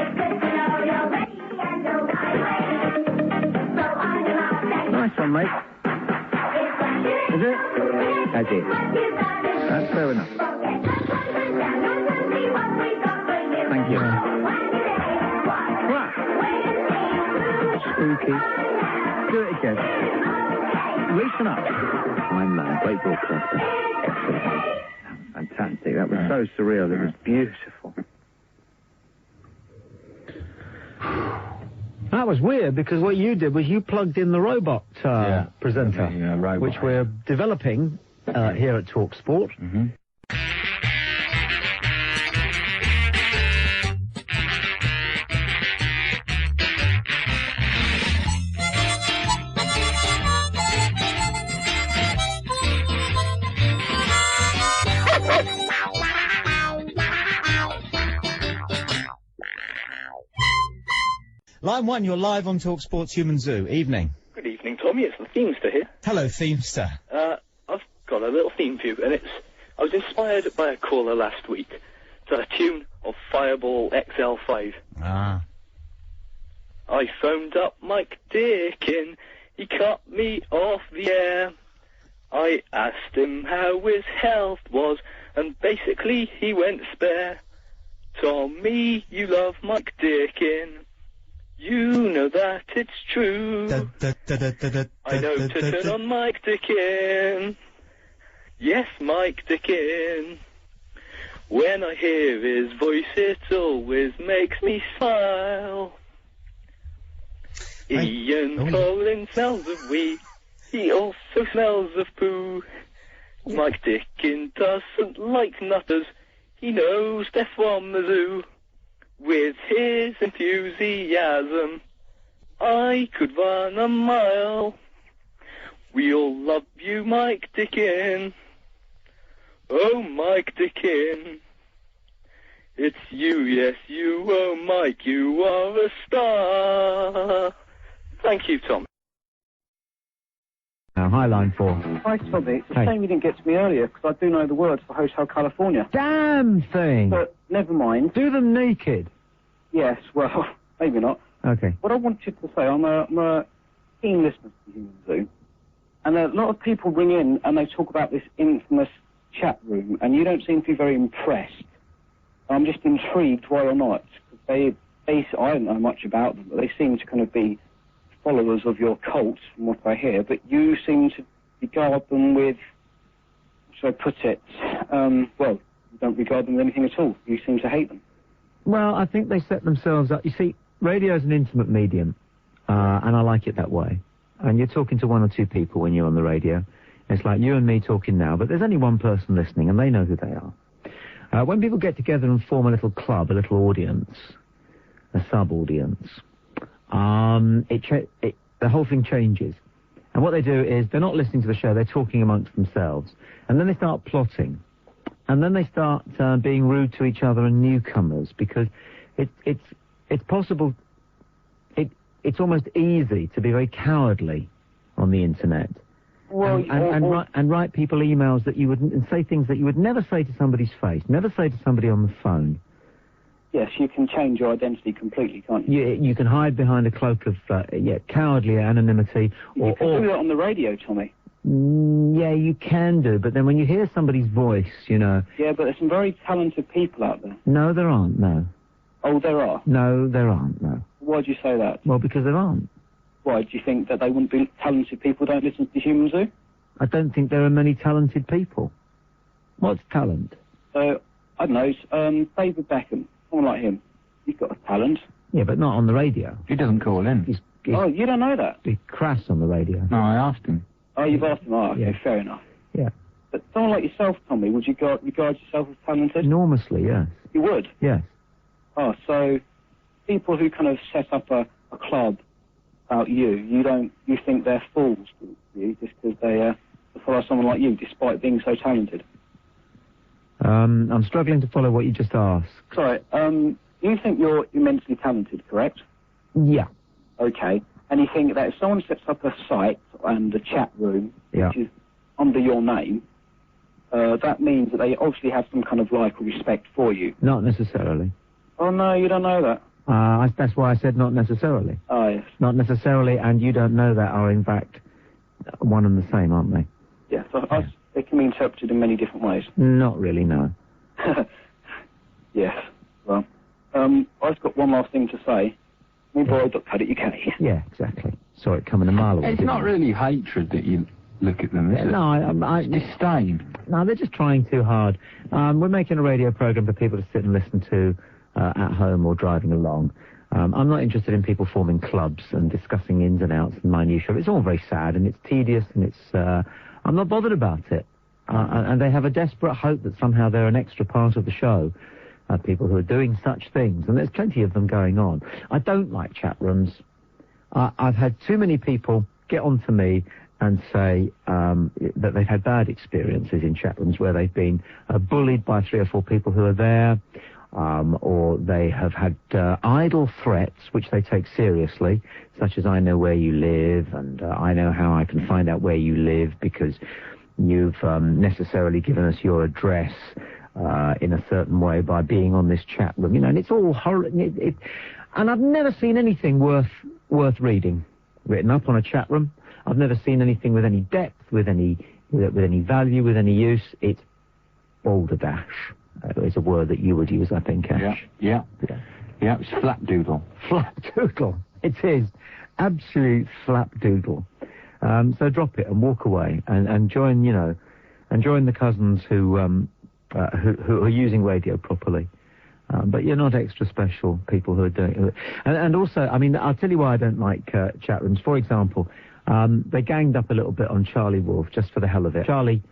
Nice one, mate. Is it? That's it. That's fair enough. Thank you. Wow. Spooky. Do it again. Loosen up. Fine man, great broadcaster. Excellent. Fantastic. That was so surreal. It was beautiful. That was weird, because what you did was you plugged in the robot presenter, robot, which we're developing here at TalkSport. Line 1, you're live on TalkSport's Human Zoo. Evening. Good evening, Tommy. It's the Themester here. Hello, Themester. I've got a little theme for you, and I was inspired by a caller last week to a tune of Fireball XL5. Ah. I phoned up Mike Dickin, he cut me off the air. I asked him how his health was, and basically he went spare. Tommy, you love Mike Dickin. You know that it's true. I know to turn on Mike Dickin. Yes, Mike Dickin. When I hear his voice, it always makes me smile. Ian Collins smells of wee. He also smells of poo. Mike Dickin doesn't like nutters. He knows they're from the zoo. With his enthusiasm, I could run a mile. We all love you, Mike Dickin. Oh, Mike Dickin. It's you, yes, you, oh, Mike, you are a star. Thank you, Tom. Hi, line 4. Hi, Tommy. It's a shame you didn't get to me earlier, because I do know the words for Hotel California. Damn thing! But never mind. Do them naked. Yes, well, maybe not. Okay. What I wanted to say, I'm a keen listener to the Human Zoo, and a lot of people ring in and they talk about this infamous chat room, and you don't seem to be very impressed. I'm just intrigued why or not. I don't know much about them, but they seem to kind of be followers of your cult, from what I hear, but you seem to regard them with, how should I put it, well, you don't regard them with anything at all. You seem to hate them. Well, I think they set themselves up. You see, radio is an intimate medium, and I like it that way. And you're talking to one or two people when you're on the radio. It's like you and me talking now, but there's only one person listening, and they know who they are. When people get together and form a little club, a little audience, a sub-audience, the whole thing changes. And what they do is they're not listening to the show, they're talking amongst themselves. And then they start plotting. And then they start being rude to each other and newcomers, because it's possible, it's almost easy to be very cowardly on the internet. Well, and write people emails that you wouldn't, and say things that you would never say to somebody's face, never say to somebody on the phone. Yes, you can change your identity completely, can't you? You can hide behind a cloak of cowardly anonymity. You can do that on the radio, Tommy. Yeah, you can do, but then when you hear somebody's voice, you know... Yeah, but there's some very talented people out there. No, there aren't, no. Oh, there are? No, there aren't, no. Why do you say that? Well, because there aren't. Why, do you think that they wouldn't be talented people who don't listen to the Human Zoo? I don't think there are many talented people. What's talent? I don't know, David Beckham, someone like him. He's got a talent. Yeah, but not on the radio. He doesn't call in. Oh, you don't know that? He's crass on the radio. No, I asked him. Oh, you've asked him? Oh, okay, Yeah. fair enough. Yeah. But someone like yourself, Tommy, would you regard yourself as talented? Enormously, yes. You would? Yes. Oh, so people who kind of set up a club about you think they're fools to you just because they follow someone like you despite being so talented? I'm struggling to follow what you just asked. Sorry, you think you're immensely talented, correct? Yeah. Okay. And you think that if someone sets up a site and a chat room, Yeah. which is under your name, that means that they obviously have some kind of like or respect for you. Not necessarily. Oh, no, you don't know that. That's why I said not necessarily. Oh, yes. Not necessarily, and you don't know that are in fact one and the same, aren't they? Yes, they can be interpreted in many different ways. Not really, no. Yes. Well, I've got one last thing to say. MeBoy.co.uk. Yeah, exactly. Saw it coming a mile away. It's not really hatred that you look at them, is it? No, It's disdain. No, they're just trying too hard. We're making a radio program for people to sit and listen to at home or driving along. I'm not interested in people forming clubs and discussing ins and outs and minutiae. It's all very sad and it's tedious and it's... I'm not bothered about it. And they have a desperate hope that somehow they're an extra part of the show. People who are doing such things, and there's plenty of them going on. I don't like chat rooms. I've had too many people get on to me and say that they've had bad experiences in chat rooms where they've been bullied by 3 or 4 people who are there, or they have had idle threats which they take seriously, such as I know where you live and I know how I can find out where you live because you've necessarily given us your address in a certain way by being on this chat room, you know, and it's all horrible. And I've never seen anything worth reading written up on a chat room. I've never seen anything with any depth, with any value, with any use. It's balderdash. It's a word that you would use, I think, Ash. Yeah, it's flapdoodle. Flapdoodle. It is. Absolute flapdoodle. So drop it and walk away and join, and join the cousins who are using radio properly. But you're not extra special, people who are doing it. And also, I mean, I'll tell you why I don't like chat rooms. For example, they ganged up a little bit on Charlie Wolf just for the hell of it. Charlie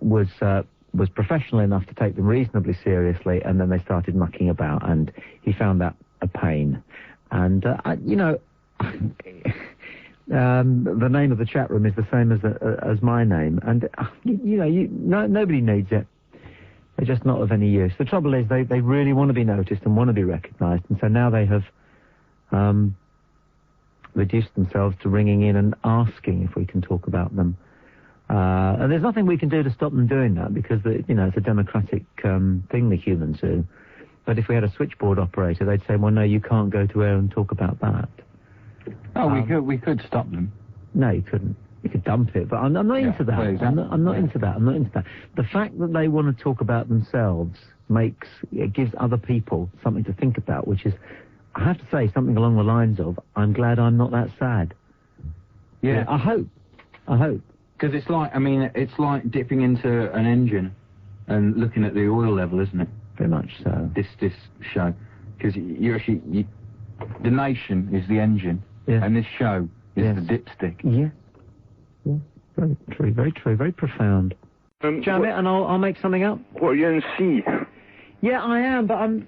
was professional enough to take them reasonably seriously, and then they started mucking about, and he found that a pain. And, the name of the chat room is the same as my name, and nobody needs it. They're just not of any use. The trouble is they really want to be noticed and want to be recognised, and so now they have reduced themselves to ringing in and asking if we can talk about them. And there's nothing we can do to stop them doing that because it's a democratic thing, the Human Zoo. But if we had a switchboard operator, they'd say, well, no, you can't go to air and talk about that. Oh, we could stop them. No, you couldn't. You could dump it, but I'm not into that. Well, exactly. I'm not into that. I'm not into that. The fact that they want to talk about themselves gives other people something to think about, which is, I have to say, something along the lines of, I'm glad I'm not that sad. Yeah. I hope. Because it's like dipping into an engine and looking at the oil level, isn't it? Very much so. This show. Because the nation is the engine, and this show is the dipstick. Yeah. Very true, very true, very profound. Jam it and I'll make something up. What, are you in C? Yeah, I am, but I'm...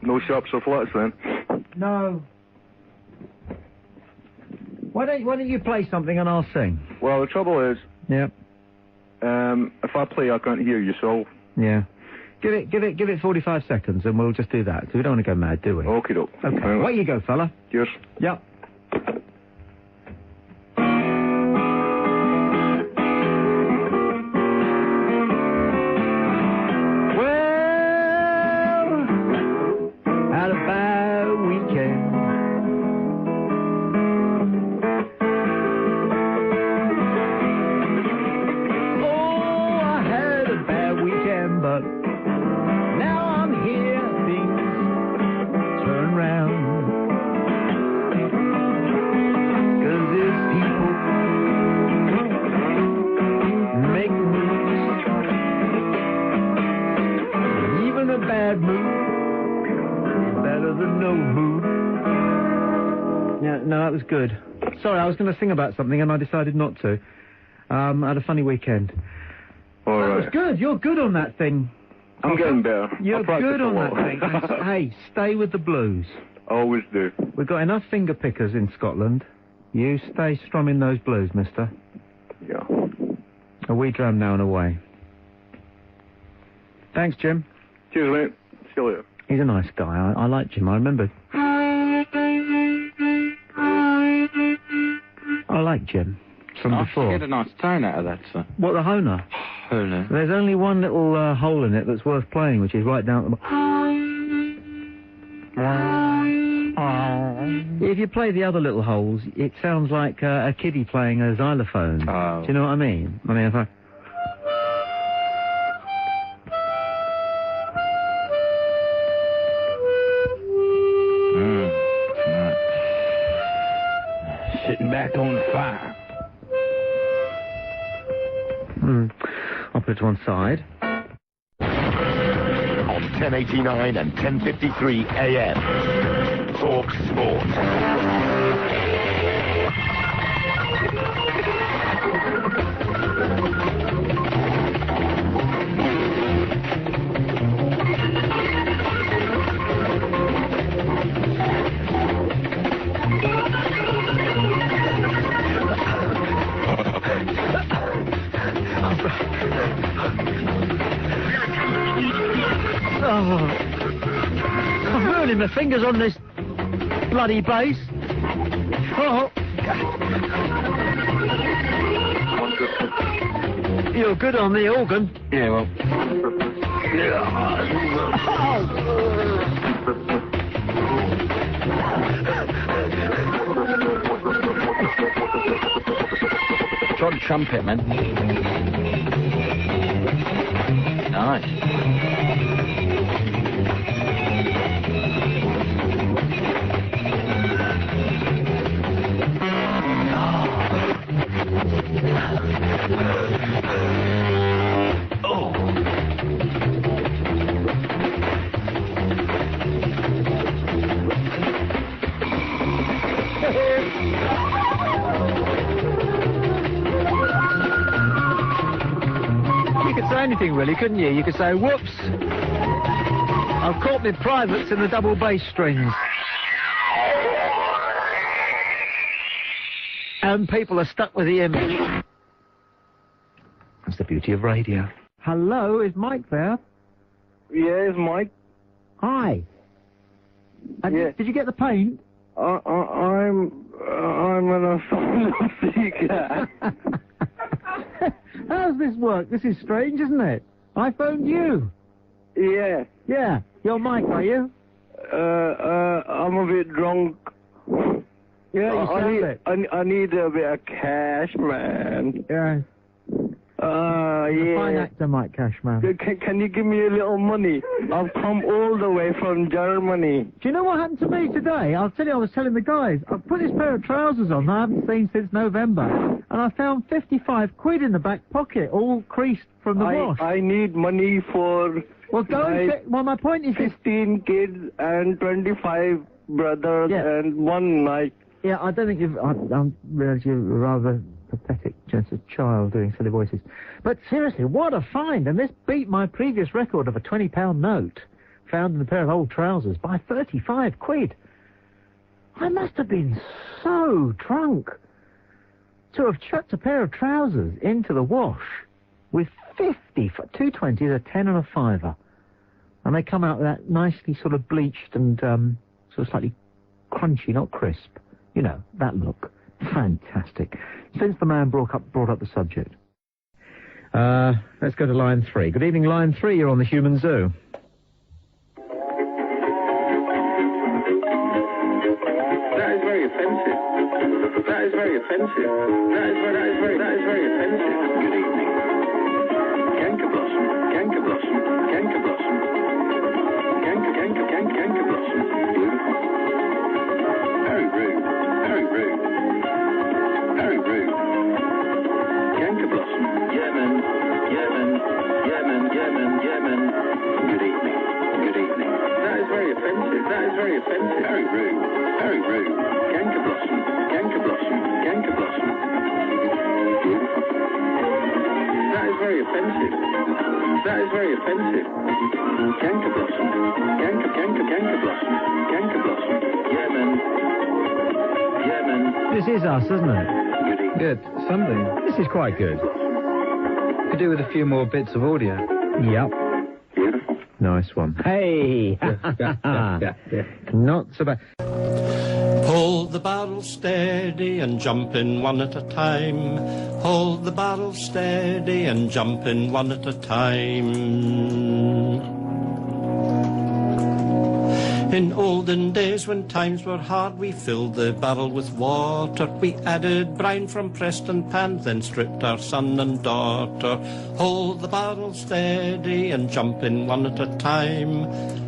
No sharps or flats then? No. Why don't you play something and I'll sing? Well, the trouble is... Yeah. If I play, I can't hear you, so... Yeah. Give it 45 seconds and we'll just do that. So we don't want to go mad, do we? Okie doke. Okay. Away you go, fella. Cheers. Yep. Was good. Sorry, I was going to sing about something and I decided not to. I had a funny weekend. All right. That was good. You're good on that thing. I'm getting better. You're good on that thing. And, hey, stay with the blues. Always do. We've got enough finger pickers in Scotland. You stay strumming those blues, mister. Yeah. A wee dram now and away. Thanks, Jim. Cheers, mate. See you later. He's a nice guy. I like Jim. I remember... I like Jim from before. I get a nice tone out of that, sir. What, the Honer? Honer. There's only one little hole in it that's worth playing, which is right down at the... If you play the other little holes, it sounds like a kiddie playing a xylophone. Oh. Do you know what I mean? I mean, if I... Sitting back on the fire. I'll put it to one side. On 1089 and 1053 AM. Talk Sport. I'm burning my fingers on this bloody bass. Oh. You're good on the organ. Yeah, well. Try the trumpet, man. Nice. You could say anything, really, couldn't you? You could say, whoops, I've caught my privates in the double bass strings. And people are stuck with the image. That's the beauty of radio. Hello, is Mike there? Yeah, it's Mike. Hi. Yeah. Did you get the paint? I'm an asylum seeker. How's this work? This is strange, isn't it? I phoned you. Yeah. Yeah. You're Mike, are you? I'm a bit drunk. Yeah, you sound it. I need a bit of cash, man. Yeah. Yeah. Fine actor, Mike Cashman. Can you give me a little money? I've come all the way from Germany. Do you know what happened to me today? I'll tell you, I was telling the guys, I've put this pair of trousers on I haven't seen since November, and I found 55 quid in the back pocket, all creased from the wash. I need money for... Well, go and get... Well, my point is... 15 kids and 25 brothers and one night. Yeah, I don't think you've... I realise you're rather pathetic, just a child doing silly voices. But seriously, what a find! And this beat my previous record of a £20 note found in a pair of old trousers by 35 quid. I must have been so drunk. to have chucked a pair of trousers into the wash with 50 for 220s, a 10 and a fiver. And they come out with that nicely sort of bleached and sort of slightly crunchy, not crisp. You know, that look. Fantastic. Since the man brought up the subject. Let's go to line 3. Good evening, line 3. You're on the Human Zoo. That is very offensive. That is very offensive. That is very offensive. Good evening. Cankerblossom. Cankerblossom. Cankerblossom. Cankerblossom. Beautiful. Very rude. Very rude. Very rude. Cankerblossom. Yemen. Yemen. Yemen. Yemen. Yemen. Good evening. Good evening. That is very offensive. That is very offensive. Very rude. Very rude. Cankerblossom. Cankerblossom. Cankerblossom. Beautiful. That is very offensive. That is very offensive. Cankerblossom. Cankerblossom. Cankerblossom. Yemen. Yemen. This is us, isn't it? Good. Something. This is quite good. Could do with a few more bits of audio. Yep. Beautiful. Nice one. Hey! Yeah. Not so bad. Hold the barrel steady and jump in one at a time. Hold the barrel steady and jump in one at a time. In olden days when times were hard, we filled the barrel with water. We added brine from Preston pan, then stripped our son and daughter. Hold the barrel steady and jump in one at a time.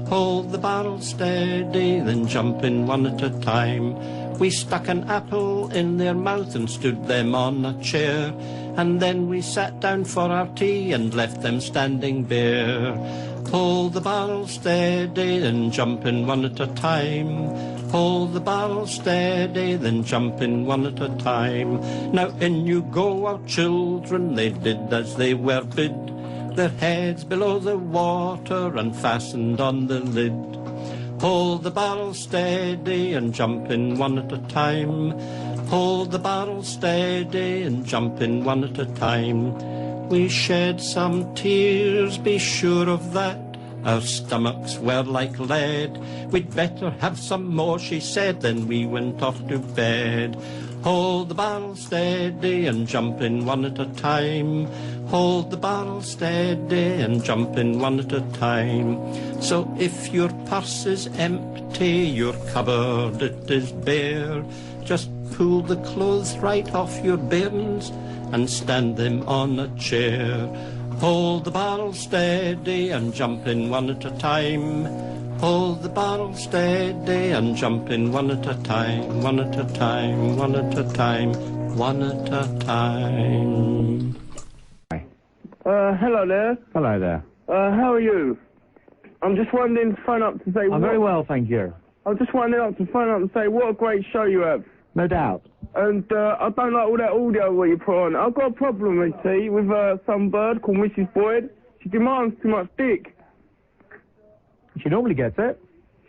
Hold the barrel steady, then jump in one at a time. We stuck an apple in their mouth and stood them on a chair. And then we sat down for our tea and left them standing bare. Hold the barrel steady, then jump in one at a time. Hold the barrel steady, then jump in one at a time. Now in you go, our children, they did as they were bid. Their heads below the water and fastened on the lid. Hold the barrel steady and jump in one at a time. Hold the barrel steady and jump in one at a time. We shed some tears, be sure of that. Our stomachs were like lead. We'd better have some more, she said, then we went off to bed. Hold the barrel steady and jump in one at a time. Hold the barrel steady and jump in one at a time. So if your purse is empty, your cupboard it is bare, just pull the clothes right off your bairns and stand them on a chair. Hold the barrel steady and jump in one at a time. Hold the barrel steady and jump in one at a time. One at a time, one at a time, one at a time. Hello there. Hello there. How are you? I'm just wondering to phone up to say... I'm very well, thank you. I'm just wondering to phone up and say what a great show you have. No doubt. And I don't like all that audio what you put on. I've got a problem, you see, with some bird called Mrs. Boyd. She demands too much dick. She normally gets it.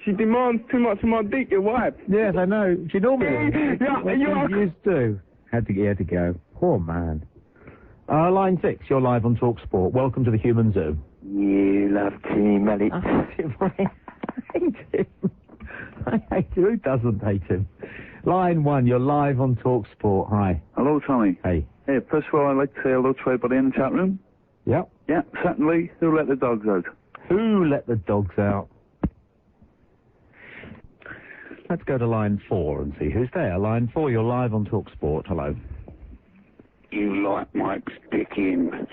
She demands too much of my dick, your wife. Yes, I know. She normally... Yeah, you used to. Had to go. Poor man. Line 6, you're live on Talk Sport. Welcome to the Human Zoo. You love Timmy Mallet. I hate him. I hate him. Who doesn't hate him? Line 1, you're live on Talk Sport. Hi. Hello, Tommy. Hey. Hey, first of all, I'd like to say hello to everybody in the chat room. Yep. Yeah, secondly, who let the dogs out? Who let the dogs out? Let's go to line 4 and see who's there. Line 4, you're live on Talk Sport. Hello. You like Mike's dick in.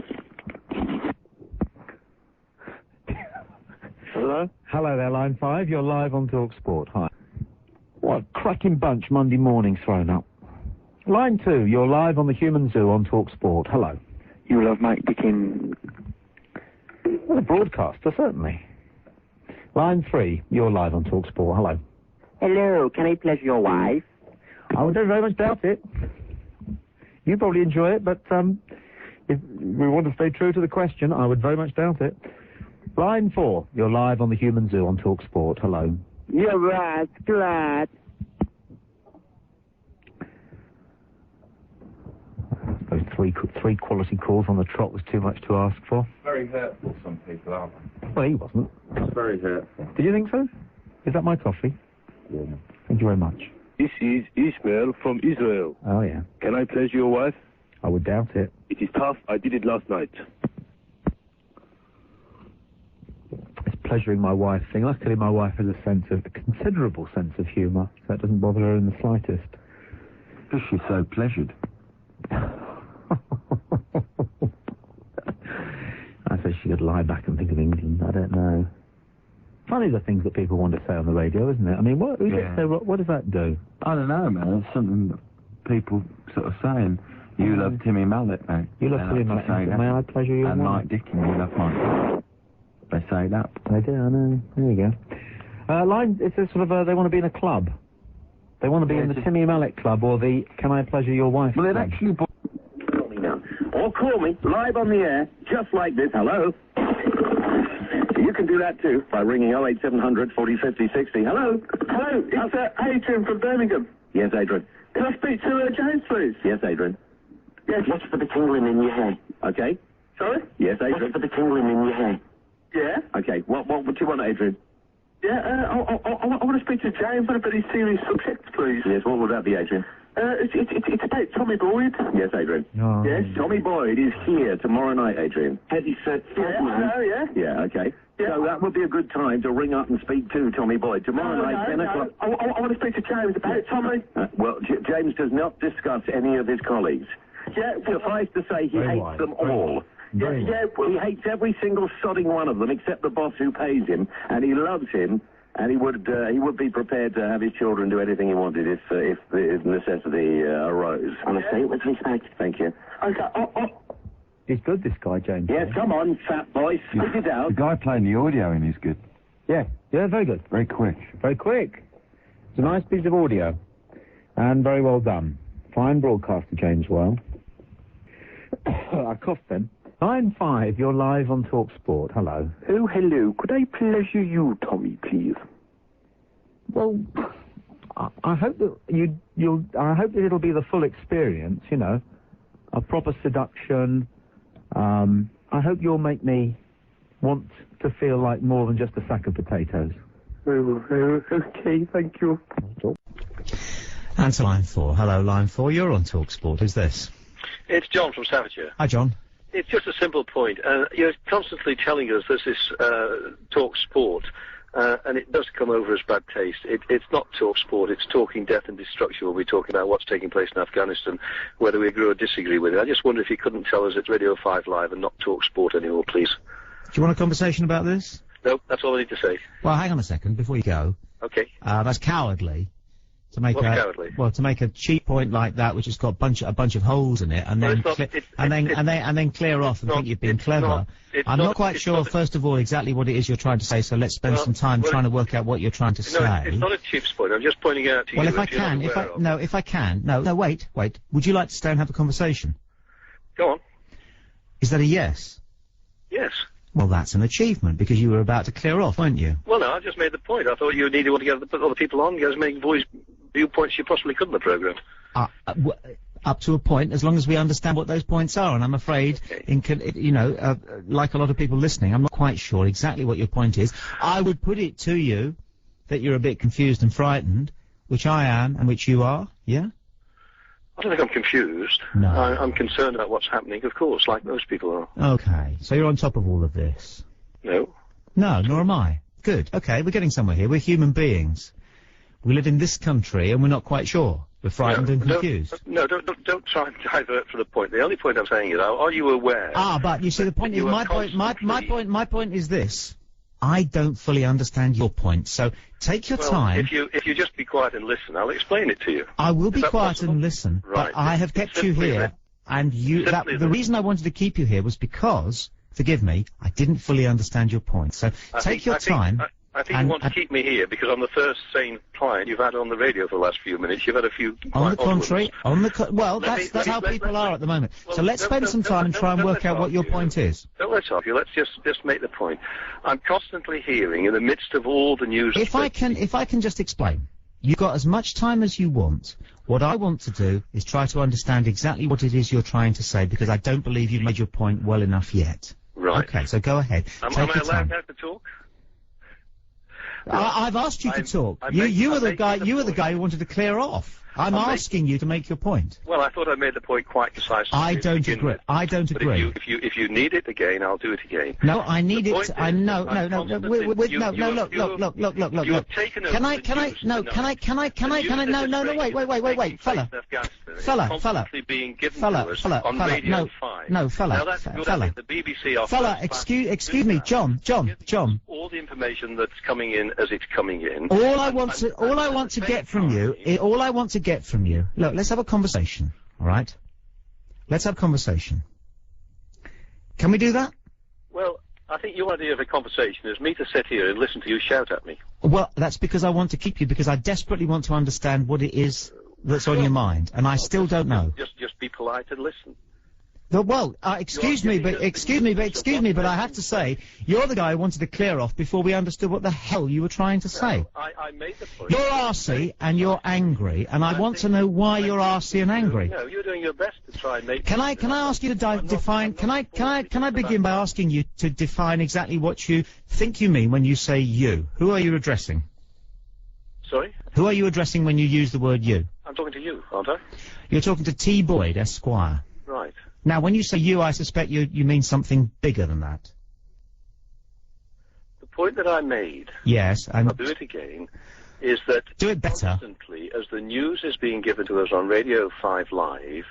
Hello? Hello there, line 5. You're live on Talk Sport. Hi. What a cracking bunch Monday morning thrown up. Line 2, you're live on the Human Zoo on Talk Sport. Hello. You love Mike Dickin. Well, a broadcaster, certainly. Line 3, you're live on Talk Sport. Hello. Hello, can I pleasure your wife? I would very much doubt it. You probably enjoy it, but if we want to stay true to the question, I would very much doubt it. Line 4, you're live on the Human Zoo on Talk Sport. Hello. You're right, glad. three quality calls on the trot was too much to ask for. Very hurtful, some people, aren't they? Well, he wasn't. It's very hurtful. Did you think so? Is that my coffee? Yeah. Thank you very much. This is Ismail from Israel. Oh, yeah. Can I pleasure your wife? I would doubt it. It is tough. I did it last night. It's pleasuring my wife thing. Luckily, my wife has a considerable sense of humour, so it doesn't bother her in the slightest. Because she's so pleasured. I suppose she could lie back and think of England. I don't know. Funny the things that people want to say on the radio, isn't it? I mean, what does that do? I don't know, man. It's something that people sort of saying. You love Timmy Mallet, mate. You love Timmy Mallet. May I pleasure you? And Mike Dickin, you love Mike. They say that. They do, I know. There you go. It's a sort of, they want to be in a club. They want to be in the Timmy Mallet Club or the Can I Pleasure Your Wife Well, it club. actually... Call me now. Or call me live on the air, just like this. Hello? You can do that too by ringing 08700 40 50 60. Hello? Hello, it's Adrian from Birmingham. Yes, Adrian. Can I speak to James, please? Yes, Adrian. Yes. What's for the tingling in your hair? Okay. Sorry? Yes, Adrian. What's for the tingling in your hair? Yeah? Okay. What do you want, Adrian? Yeah, I want to speak to James on a very serious subject, please. Yes, what would that be, Adrian? It's about Tommy Boyd. Yes, Adrian. Oh. Yes, Tommy Boyd is here tomorrow night, Adrian. Heavy set. Yeah. Yeah, okay. Yeah. So that would be a good time to ring up and speak to Tommy Boyd. Tomorrow night, 10 o'clock. I want to speak to James about Tommy. Well, James does not discuss any of his colleagues. Yeah. Suffice to say, he hates them all. Yeah, he hates every single sodding one of them except the boss who pays him, and he loves him, and he would be prepared to have his children do anything he wanted if the necessity arose. I want to say it with respect. Thank you. Okay. He's good, this guy, James. Yes, come on, fat boy, spit it out. The guy playing the audio in is good. Yeah, very good. Very quick. Very quick. It's a nice piece of audio. And very well done. Fine broadcaster, James Well. I coughed then. 9-5, you're live on Talk Sport. Hello. Oh, hello. Could I pleasure you, Tommy, please? Well, I hope that I hope that it'll be the full experience, you know. A proper seduction. I hope you'll make me want to feel like more than just a sack of potatoes. Okay, thank you. And to line 4. Hello, line 4. You're on Talk Sport. Who's this? It's John from Staffordshire. Hi, John. It's just a simple point. You're constantly telling us there's this Talk Sport, and it does come over as bad taste. It's not Talk Sport, it's Talking Death and Destruction. We'll be talking about what's taking place in Afghanistan, whether we agree or disagree with it. I just wonder if you couldn't tell us it's Radio 5 Live and not Talk Sport anymore, please. Do you want a conversation about this? No, that's all I need to say. Well, hang on a second before you go. Okay. That's cowardly. To make What's cowardly? Well, to make a cheap point like that, which has got a bunch of holes in it, and then and then clear off and think you've been clever. I'm not quite sure, first of all, exactly what it is you're trying to say. So let's spend some time trying to work out what you're trying to say. No, it's not a cheap point. I'm just pointing out to you. Well, if I can, wait. Would you like to stay and have a conversation? Go on. Is that a yes? Yes. Well, that's an achievement, because you were about to clear off, weren't you? Well, no, I just made the point. I thought you needed to get other people on, get as many viewpoints you possibly could in the programme. Up to a point, as long as we understand what those points are, and I'm afraid, like a lot of people listening, I'm not quite sure exactly what your point is. I would put it to you that you're a bit confused and frightened, which I am, and which you are, yeah? I don't think I'm confused. No. I'm concerned about what's happening, of course, like most people are. Okay, so you're on top of all of this? No. No, nor am I. Good. Okay, we're getting somewhere here. We're human beings. We live in this country, and we're not quite sure. We're frightened and confused. Don't try and divert from the point. The only point I'm saying is, are you aware? But you see, the point is, my point is this. I don't fully understand your point, so take your time. If you just be quiet and listen, I'll explain it to you. I will be quiet and listen, right. But I have kept you here, and the reason I wanted to keep you here was because, forgive me, I didn't fully understand your point. So take your time. I think you want to keep me here because I'm the first sane client you've had on the radio for the last few minutes. You've had a few. On the contrary, that's how people are at the moment. Well, so let's spend some time and try and work out what your point is. Don't let's argue. Let's just make the point. I'm constantly hearing in the midst of all the news. If I can just explain. You've got as much time as you want. What I want to do is try to understand exactly what it is you're trying to say, because I don't believe you've made your point well enough yet. Right. Okay, so go ahead. Am Take I your time. allowed to talk? I've asked you to talk. You were the guy who wanted to clear off. I'm asking you to make your point. Well, I thought I made the point quite precisely. I don't agree. I don't agree. If you need it again, I'll do it again. No, I need it. Look. Can I? Wait, fella. Fella, excuse me, John. All the information that's coming in as it's coming in. All I want to get from you. Look, let's have a conversation, all right? Let's have a conversation. Can we do that? Well, I think your idea of a conversation is me to sit here and listen to you shout at me. Well, that's because I want to keep you, because I desperately want to understand what it is that's on your mind, and I still don't know. Just be polite and listen. Well, excuse me, but I have to say, you're the guy who wanted to clear off before we understood what the hell you were trying to say. I made the point. You're arsey and you're angry, and I want to know why you're arsey and angry. No, you're doing your best to try and make. Can I ask you to define? Can I begin by asking you to define exactly what you think you mean when you say you? Who are you addressing? Sorry? Who are you addressing when you use the word you? I'm talking to you, aren't I? You're talking to T. Boyd, Esquire. Right. Now, when you say you, I suspect you mean something bigger than that. The point that I made, yes, I'll do it again, is that do it better. Constantly, as the news is being given to us on Radio 5 Live,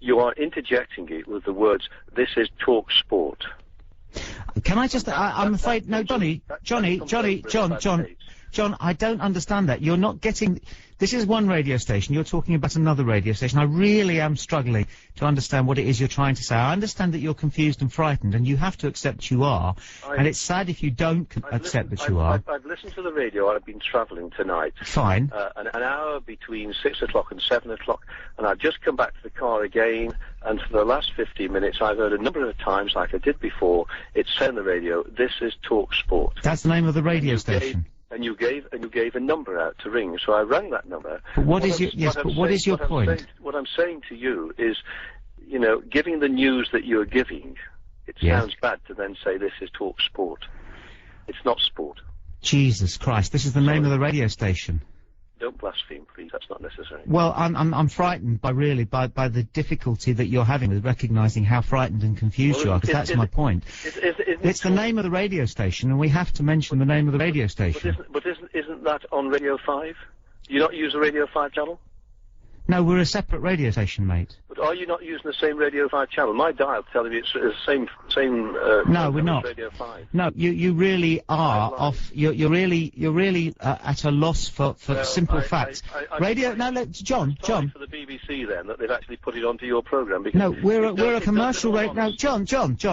you are interjecting it with the words, "This is talk sport." Can I just? I'm afraid, no, John, I don't understand that. You're not getting. This is one radio station. You're talking about another radio station. I really am struggling to understand what it is you're trying to say. I understand that you're confused and frightened, and you have to accept you are. And it's sad if you don't accept that you are. I've listened to the radio. I've been travelling tonight. Fine. An hour between 6 o'clock and 7 o'clock, and I've just come back to the car again. And for the last 15 minutes, I've heard a number of times, like I did before, it said on the radio, "This is talk sport." That's the name of the radio station. And you gave a number out to ring, so I rang that number. But what is your point? What I'm saying to you is, you know, giving the news that you're giving, it sounds bad to then say this is talk sport. It's not sport. Jesus Christ, this is the name of the radio station. Don't blaspheme, please. That's not necessary. Well, I'm frightened by the difficulty that you're having with recognising how frightened and confused you are, because that's my point. It's the name of the radio station, and we have to mention the name of the radio station. But isn't that on Radio 5? Do you not use the Radio 5 channel? No, we're a separate radio station, mate. But are you not using the same Radio 5 channel? My dial telling me it's the same. No, we're not. Radio 5. No, you really are off. You're really at a loss for simple facts. Radio. No, John. For the BBC then that they've actually put it onto your programme. No, we're a commercial radio. No, John.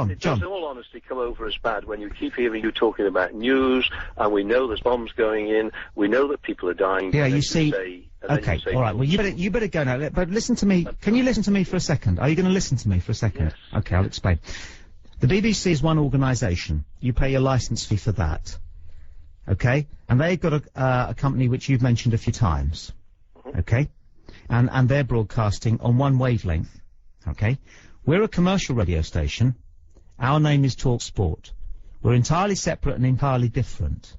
It does, in all honesty, come over as bad when you keep hearing you talking about news, and we know there's bombs going in. We know that people are dying. Yeah, you see. Okay, all right. Well, you better go now. But listen to me. Can you listen to me for a second? Are you going to listen to me for a second? Yes. Okay, I'll explain. The BBC is one organisation. You pay your licence fee for that. Okay, and they've got a company which you've mentioned a few times. Okay, and they're broadcasting on one wavelength. Okay, we're a commercial radio station. Our name is Talk Sport. We're entirely separate and entirely different.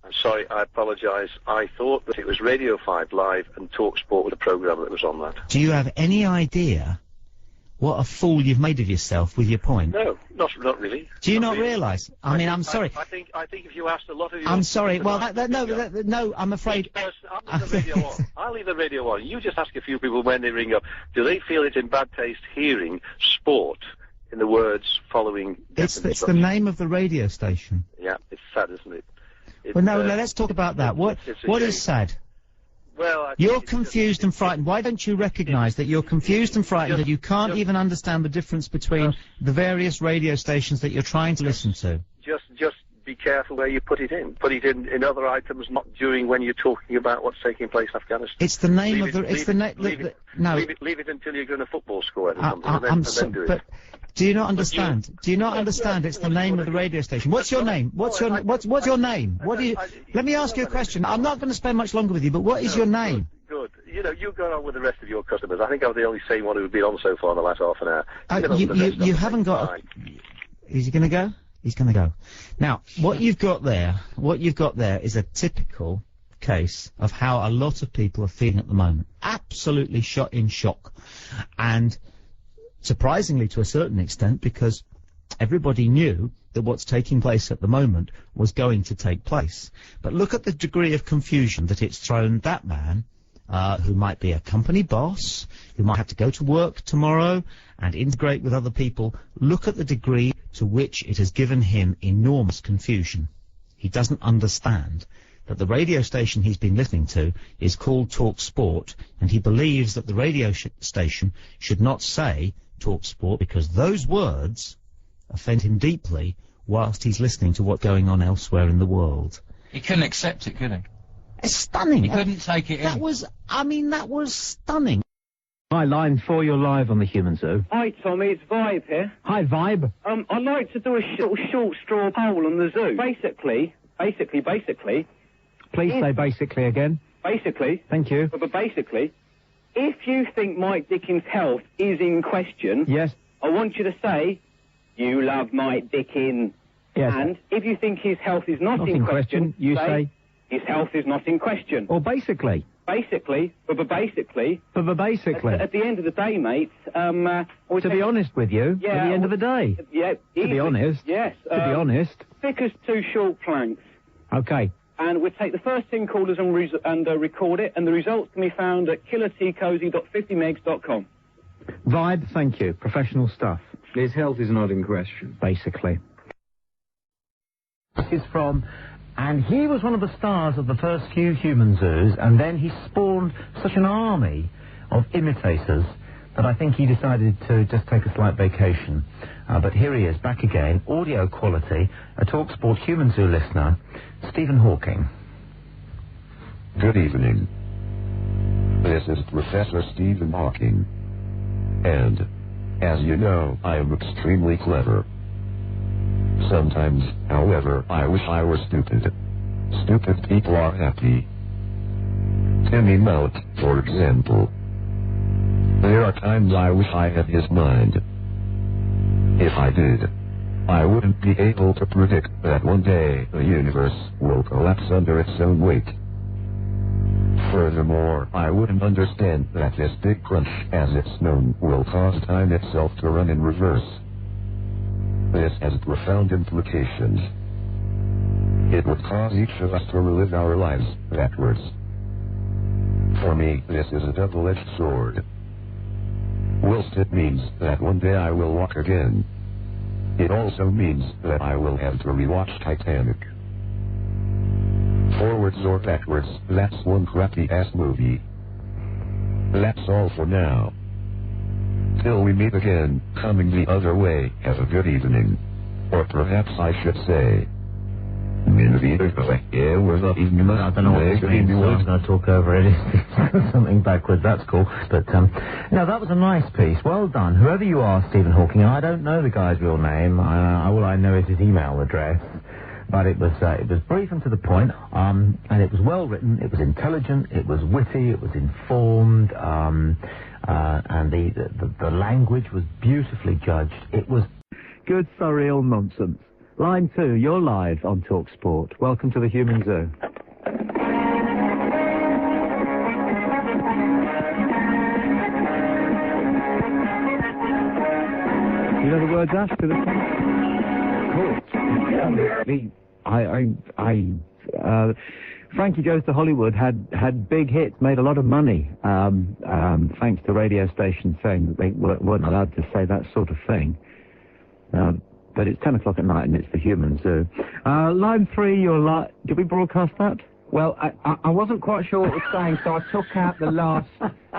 I'm sorry, I apologise. I thought that it was Radio 5 Live and Talk Sport with a programme that was on that. Do you have any idea what a fool you've made of yourself with your point? No, not really. Do you not realise? I mean, I'm sorry. I think if you asked a lot of you... I'm sorry. Well, no, I'm afraid... I'll leave the radio on. I'll leave the radio on. You just ask a few people when they ring up, do they feel it's in bad taste hearing sport in the words following... It's the name of the radio station. Yeah, it's sad, isn't it? Well, no, let's talk about that. What is sad? Well, you're confused and frightened. Why don't you recognise that you're confused and frightened, that you can't even understand the difference between the various radio stations that you're trying to listen to? Just be careful where you put it in. Put it in other items, not during when you're talking about what's taking place in Afghanistan. It's the name of the... It's the name... No. Leave it until you're going to football score or something, I'm and so... then do it. But do you not understand? Do you not understand? It's the name of the radio station. What's your name? What's your name? What do you... Let me ask you a question. I'm not going to spend much longer with you, but what is your name? Good. You know, you go on with the rest of your customers. I think I'm the only sane one who's been on so far in the last half an hour. You haven't got... Is he going to go? He's going to go. Now, what you've got there is a typical case of how a lot of people are feeling at the moment. Absolutely shot in shock. And surprisingly to a certain extent, because everybody knew that what's taking place at the moment was going to take place. But look at the degree of confusion that it's thrown that man, who might be a company boss, who might have to go to work tomorrow and integrate with other people. Look at the degree to which it has given him enormous confusion. He doesn't understand that the radio station he's been listening to is called Talk Sport, and he believes that the radio station should not say Talk Sport because those words offend him deeply whilst he's listening to what's going on elsewhere in the world. He couldn't accept it, could he? It's stunning. He couldn't take it in. That was stunning. Hi, line 4, you're live on the Human Zoo. Hi, Tommy, it's Vibe here. Hi, Vibe. I'd like to do a short straw poll on the zoo. Basically. Please say basically again. Basically. Thank you. But basically, if you think Mike Dickens' health is in question... Yes. I want you to say, you love Mike Dickens. Yes. And if you think his health is not in question, you say... His health is not in question. Or basically. Basically. At the end of the day, mate, to be honest with you, yeah, at the end of the day. Yeah. To be honest. Yes. To be honest. Thick as two short planks. Okay. And we'll take the first 10 callers and record it, and the results can be found at killertcozy.50megs.com. Vibe, thank you. Professional stuff. His health is not in question. Basically. This is from... And he was one of the stars of the first few human zoos, and then he spawned such an army of imitators that I think he decided to just take a slight vacation. But here he is, back again, audio quality, a TalkSport Human Zoo listener, Stephen Hawking. Good evening. This is Professor Stephen Hawking. And, as you know, I am extremely clever. Sometimes, however, I wish I were stupid. Stupid people are happy. Timmy Mount, for example. There are times I wish I had his mind. If I did, I wouldn't be able to predict that one day the universe will collapse under its own weight. Furthermore, I wouldn't understand that this big crunch, as it's known, will cause time itself to run in reverse. This has profound implications. It would cause each of us to relive our lives backwards. For me, this is a double-edged sword. Whilst it means that one day I will walk again, it also means that I will have to rewatch Titanic. Forwards or backwards, that's one crappy-ass movie. That's all for now. Till we meet again, coming the other way, have a good evening. Or perhaps I should say... I don't know what this means, so I'm going to talk over it. Something backwards, that's cool. But, no, that was a nice piece. Well done. Whoever you are, Stephen Hawking, I don't know the guy's real name. All I know is his email address. But it was brief and to the point, and it was well written, it was intelligent, it was witty, it was informed, and the language was beautifully judged. It was good, surreal nonsense. Line 2, you're live on TalkSport. Welcome to the Human Zoo. You know the words, Ash, to this one? Frankie Goes to Hollywood had big hits, made a lot of money, thanks to radio stations saying that they weren't allowed to say that sort of thing. But it's 10 o'clock at night and it's the Human Zoo. Line 3, you're live. Did we broadcast that? Well, I wasn't quite sure what it was saying, so I took out the last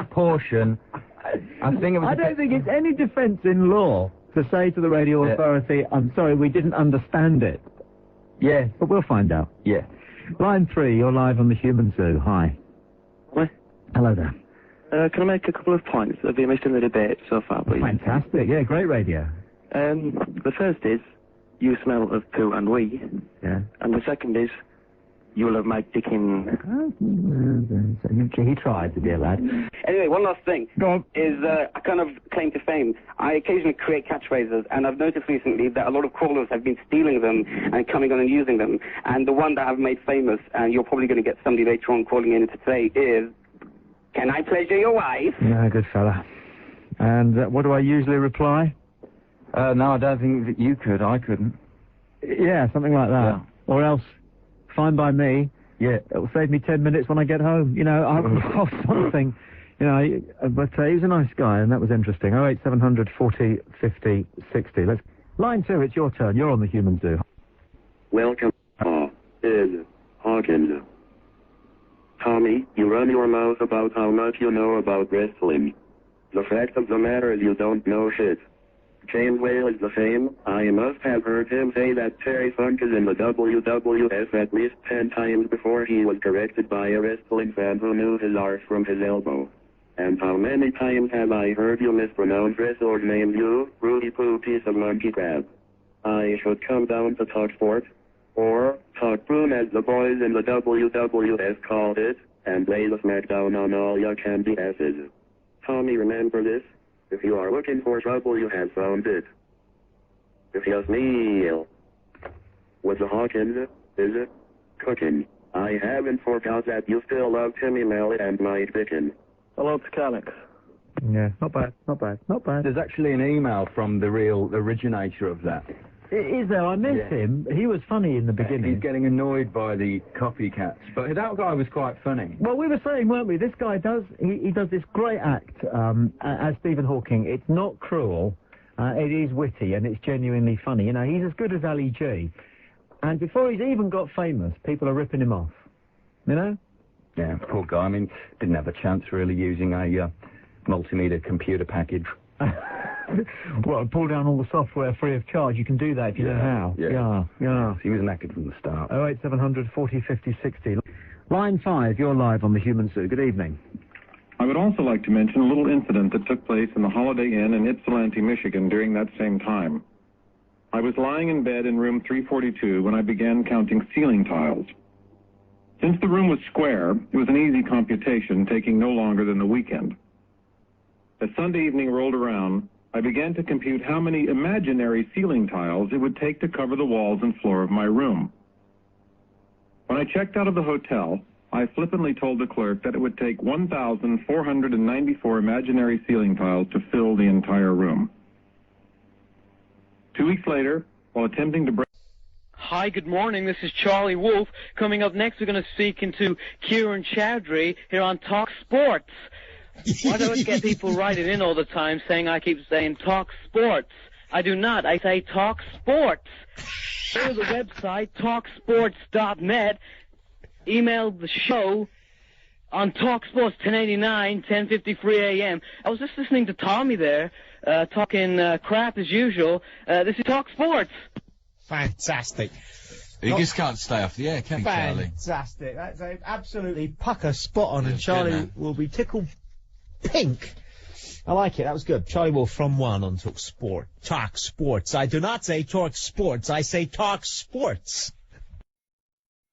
portion. I don't think it's any defence in law to say to the radio authority, I'm sorry, we didn't understand it. Yeah, but we'll find out. Yeah. Line 3, you're live on the Human Zoo. Hi. What? Hello there. Can I make a couple of points that have been missed in the debate so far, please? Fantastic. Yeah, great radio. The first is, you smell of poo and wee. Yeah. And the second is, you'll have my dick in. He tried, the dear lad. Anyway, one last thing. Go on. Is a kind of claim to fame. I occasionally create catchphrases, and I've noticed recently that a lot of callers have been stealing them and coming on and using them. And the one that I've made famous, and you're probably going to get somebody later on calling in to say, is, can I pleasure your wife? No, good fella. And what do I usually reply? No, I don't think that you could. I couldn't. Yeah, something like that. Yeah. Or else, fine by me. Yeah. It'll save me 10 minutes when I get home. You know, or something. You know, but he was a nice guy, and that was interesting. 08700 40 50 60. Line 2, it's your turn. You're on the Human Zoo. Welcome, Ed Hawkins. Tommy, you run your mouth about how much you know about wrestling. The fact of the matter is you don't know shit. James Whale is the same. I must have heard him say that Terry Funk is in the WWF at least 10 times before he was corrected by a wrestling fan who knew his arse from his elbow. And how many times have I heard you mispronounce wrestlers' names, you Rudy Poo piece of monkey crap? I should come down to talk sport, or talk boom as the boys in the WWF called it, and lay the smackdown on all your candy asses. Tommy, remember this? If you are looking for trouble, you have found it. If you smell what the Hawkins is cooking, I haven't forgot that you still love Timmy Mallet and Mike Bicken. Hello, it's Calix. Yeah, not bad. There's actually an email from the real originator of that. Is there? I miss him. He was funny in the beginning. He's getting annoyed by the copycats, but that guy was quite funny. Well, we were saying, weren't we? This guy does, he does this great act as Stephen Hawking. It's not cruel, it is witty, and it's genuinely funny. You know, he's as good as Ali G. And before he's even got famous, people are ripping him off. You know? Yeah, poor guy. I mean, didn't have a chance really using a multimedia computer package. Well, pull down all the software free of charge. You can do that if you know how. Yeah. He was knackered from the start. 08700 40 50 60. Line 5, you're live on the Human Zoo. Good evening. I would also like to mention a little incident that took place in the Holiday Inn in Ypsilanti, Michigan during that same time. I was lying in bed in room 342 when I began counting ceiling tiles. Since the room was square, it was an easy computation, taking no longer than the weekend. As Sunday evening rolled around, I began to compute how many imaginary ceiling tiles it would take to cover the walls and floor of my room. When I checked out of the hotel, I flippantly told the clerk that it would take 1,494 imaginary ceiling tiles to fill the entire room. 2 weeks later, while attempting to break... Hi, good morning. This is Charlie Wolf. Coming up next, we're going to speak into Kieran Chowdhury here on Talk Sports. Why do I get people writing in all the time saying I keep saying Talk Sports? I do not. I say Talk Sports. Go to the website, talksports.net. Email the show on Talk Sports 1089, 10:53 a.m. I was just listening to Tommy there, talking crap as usual. This is Talk Sports. Fantastic. You just can't stay off the air, can you, Charlie? Fantastic. That's a absolutely pucker spot on, and Charlie will be tickled pink. I like it. That was good. Charlie Wolf from 1 on Talk Sport. Talk Sports. I do not say Talk Sports. I say Talk Sports.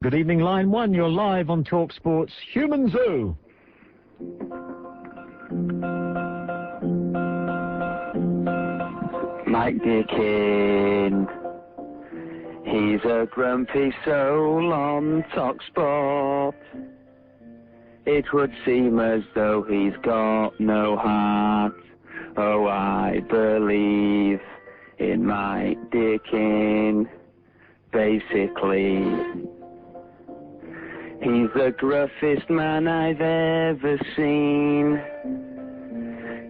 Good evening, Line 1. You're live on Talk Sports Human Zoo. Mike Dickin. He's a grumpy soul on Talk Sport. It would seem as though he's got no heart. Oh, I believe in Mike Dickin. Basically, he's the gruffest man I've ever seen.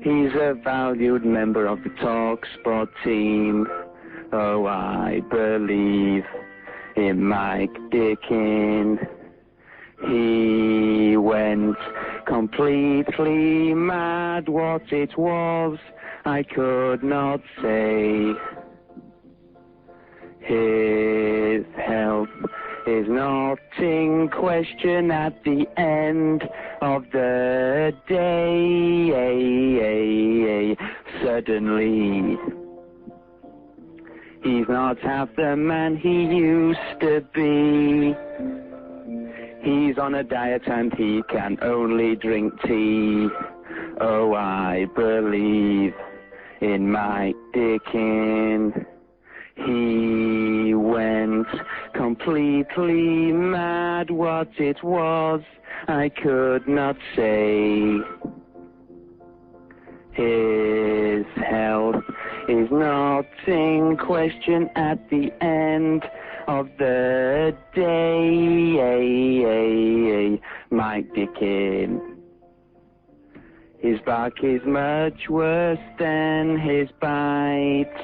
He's a valued member of the Talk Sport team. Oh, I believe in Mike Dickin. He went completely mad. What it was, I could not say. His health is not in question at the end of the day. Suddenly, he's not half the man he used to be. He's on a diet and he can only drink tea. Oh, I believe in Mike Dickin. He went completely mad. What it was, I could not say. His health is not in question at the end of the day. Mike Dickin. His bark is much worse than his bite.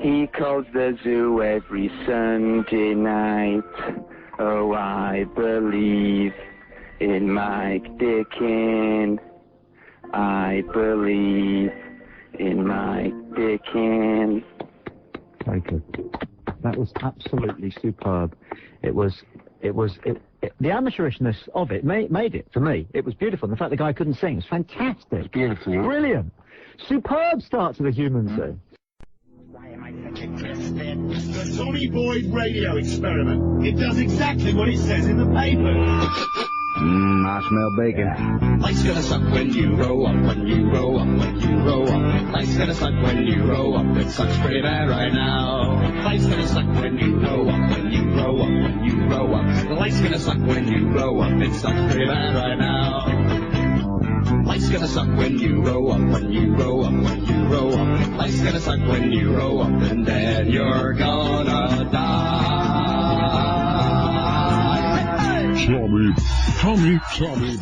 He calls the zoo every Sunday night. Oh, I believe in Mike Dickin. I believe in Mike Dickin. Very good. That was absolutely superb. The amateurishness of it made it for me. It was beautiful. And the fact the guy couldn't sing was fantastic. It's beautiful. Brilliant. Superb start to the Human Zoo. The Tommy Boyd radio experiment. It does exactly what it says in the paper. I smell bacon. Life's gonna suck when you grow up, when you grow up, when you grow up. Life's gonna suck when you grow up. It sucks pretty bad right now. Life's gonna suck when you grow up, when you grow up, when you grow up. Life's gonna suck when you grow up. It sucks pretty bad right now. Life's gonna suck when you grow up, when you grow up, when you grow up. Life's gonna suck when you grow up, and then you're gonna die. Tommy.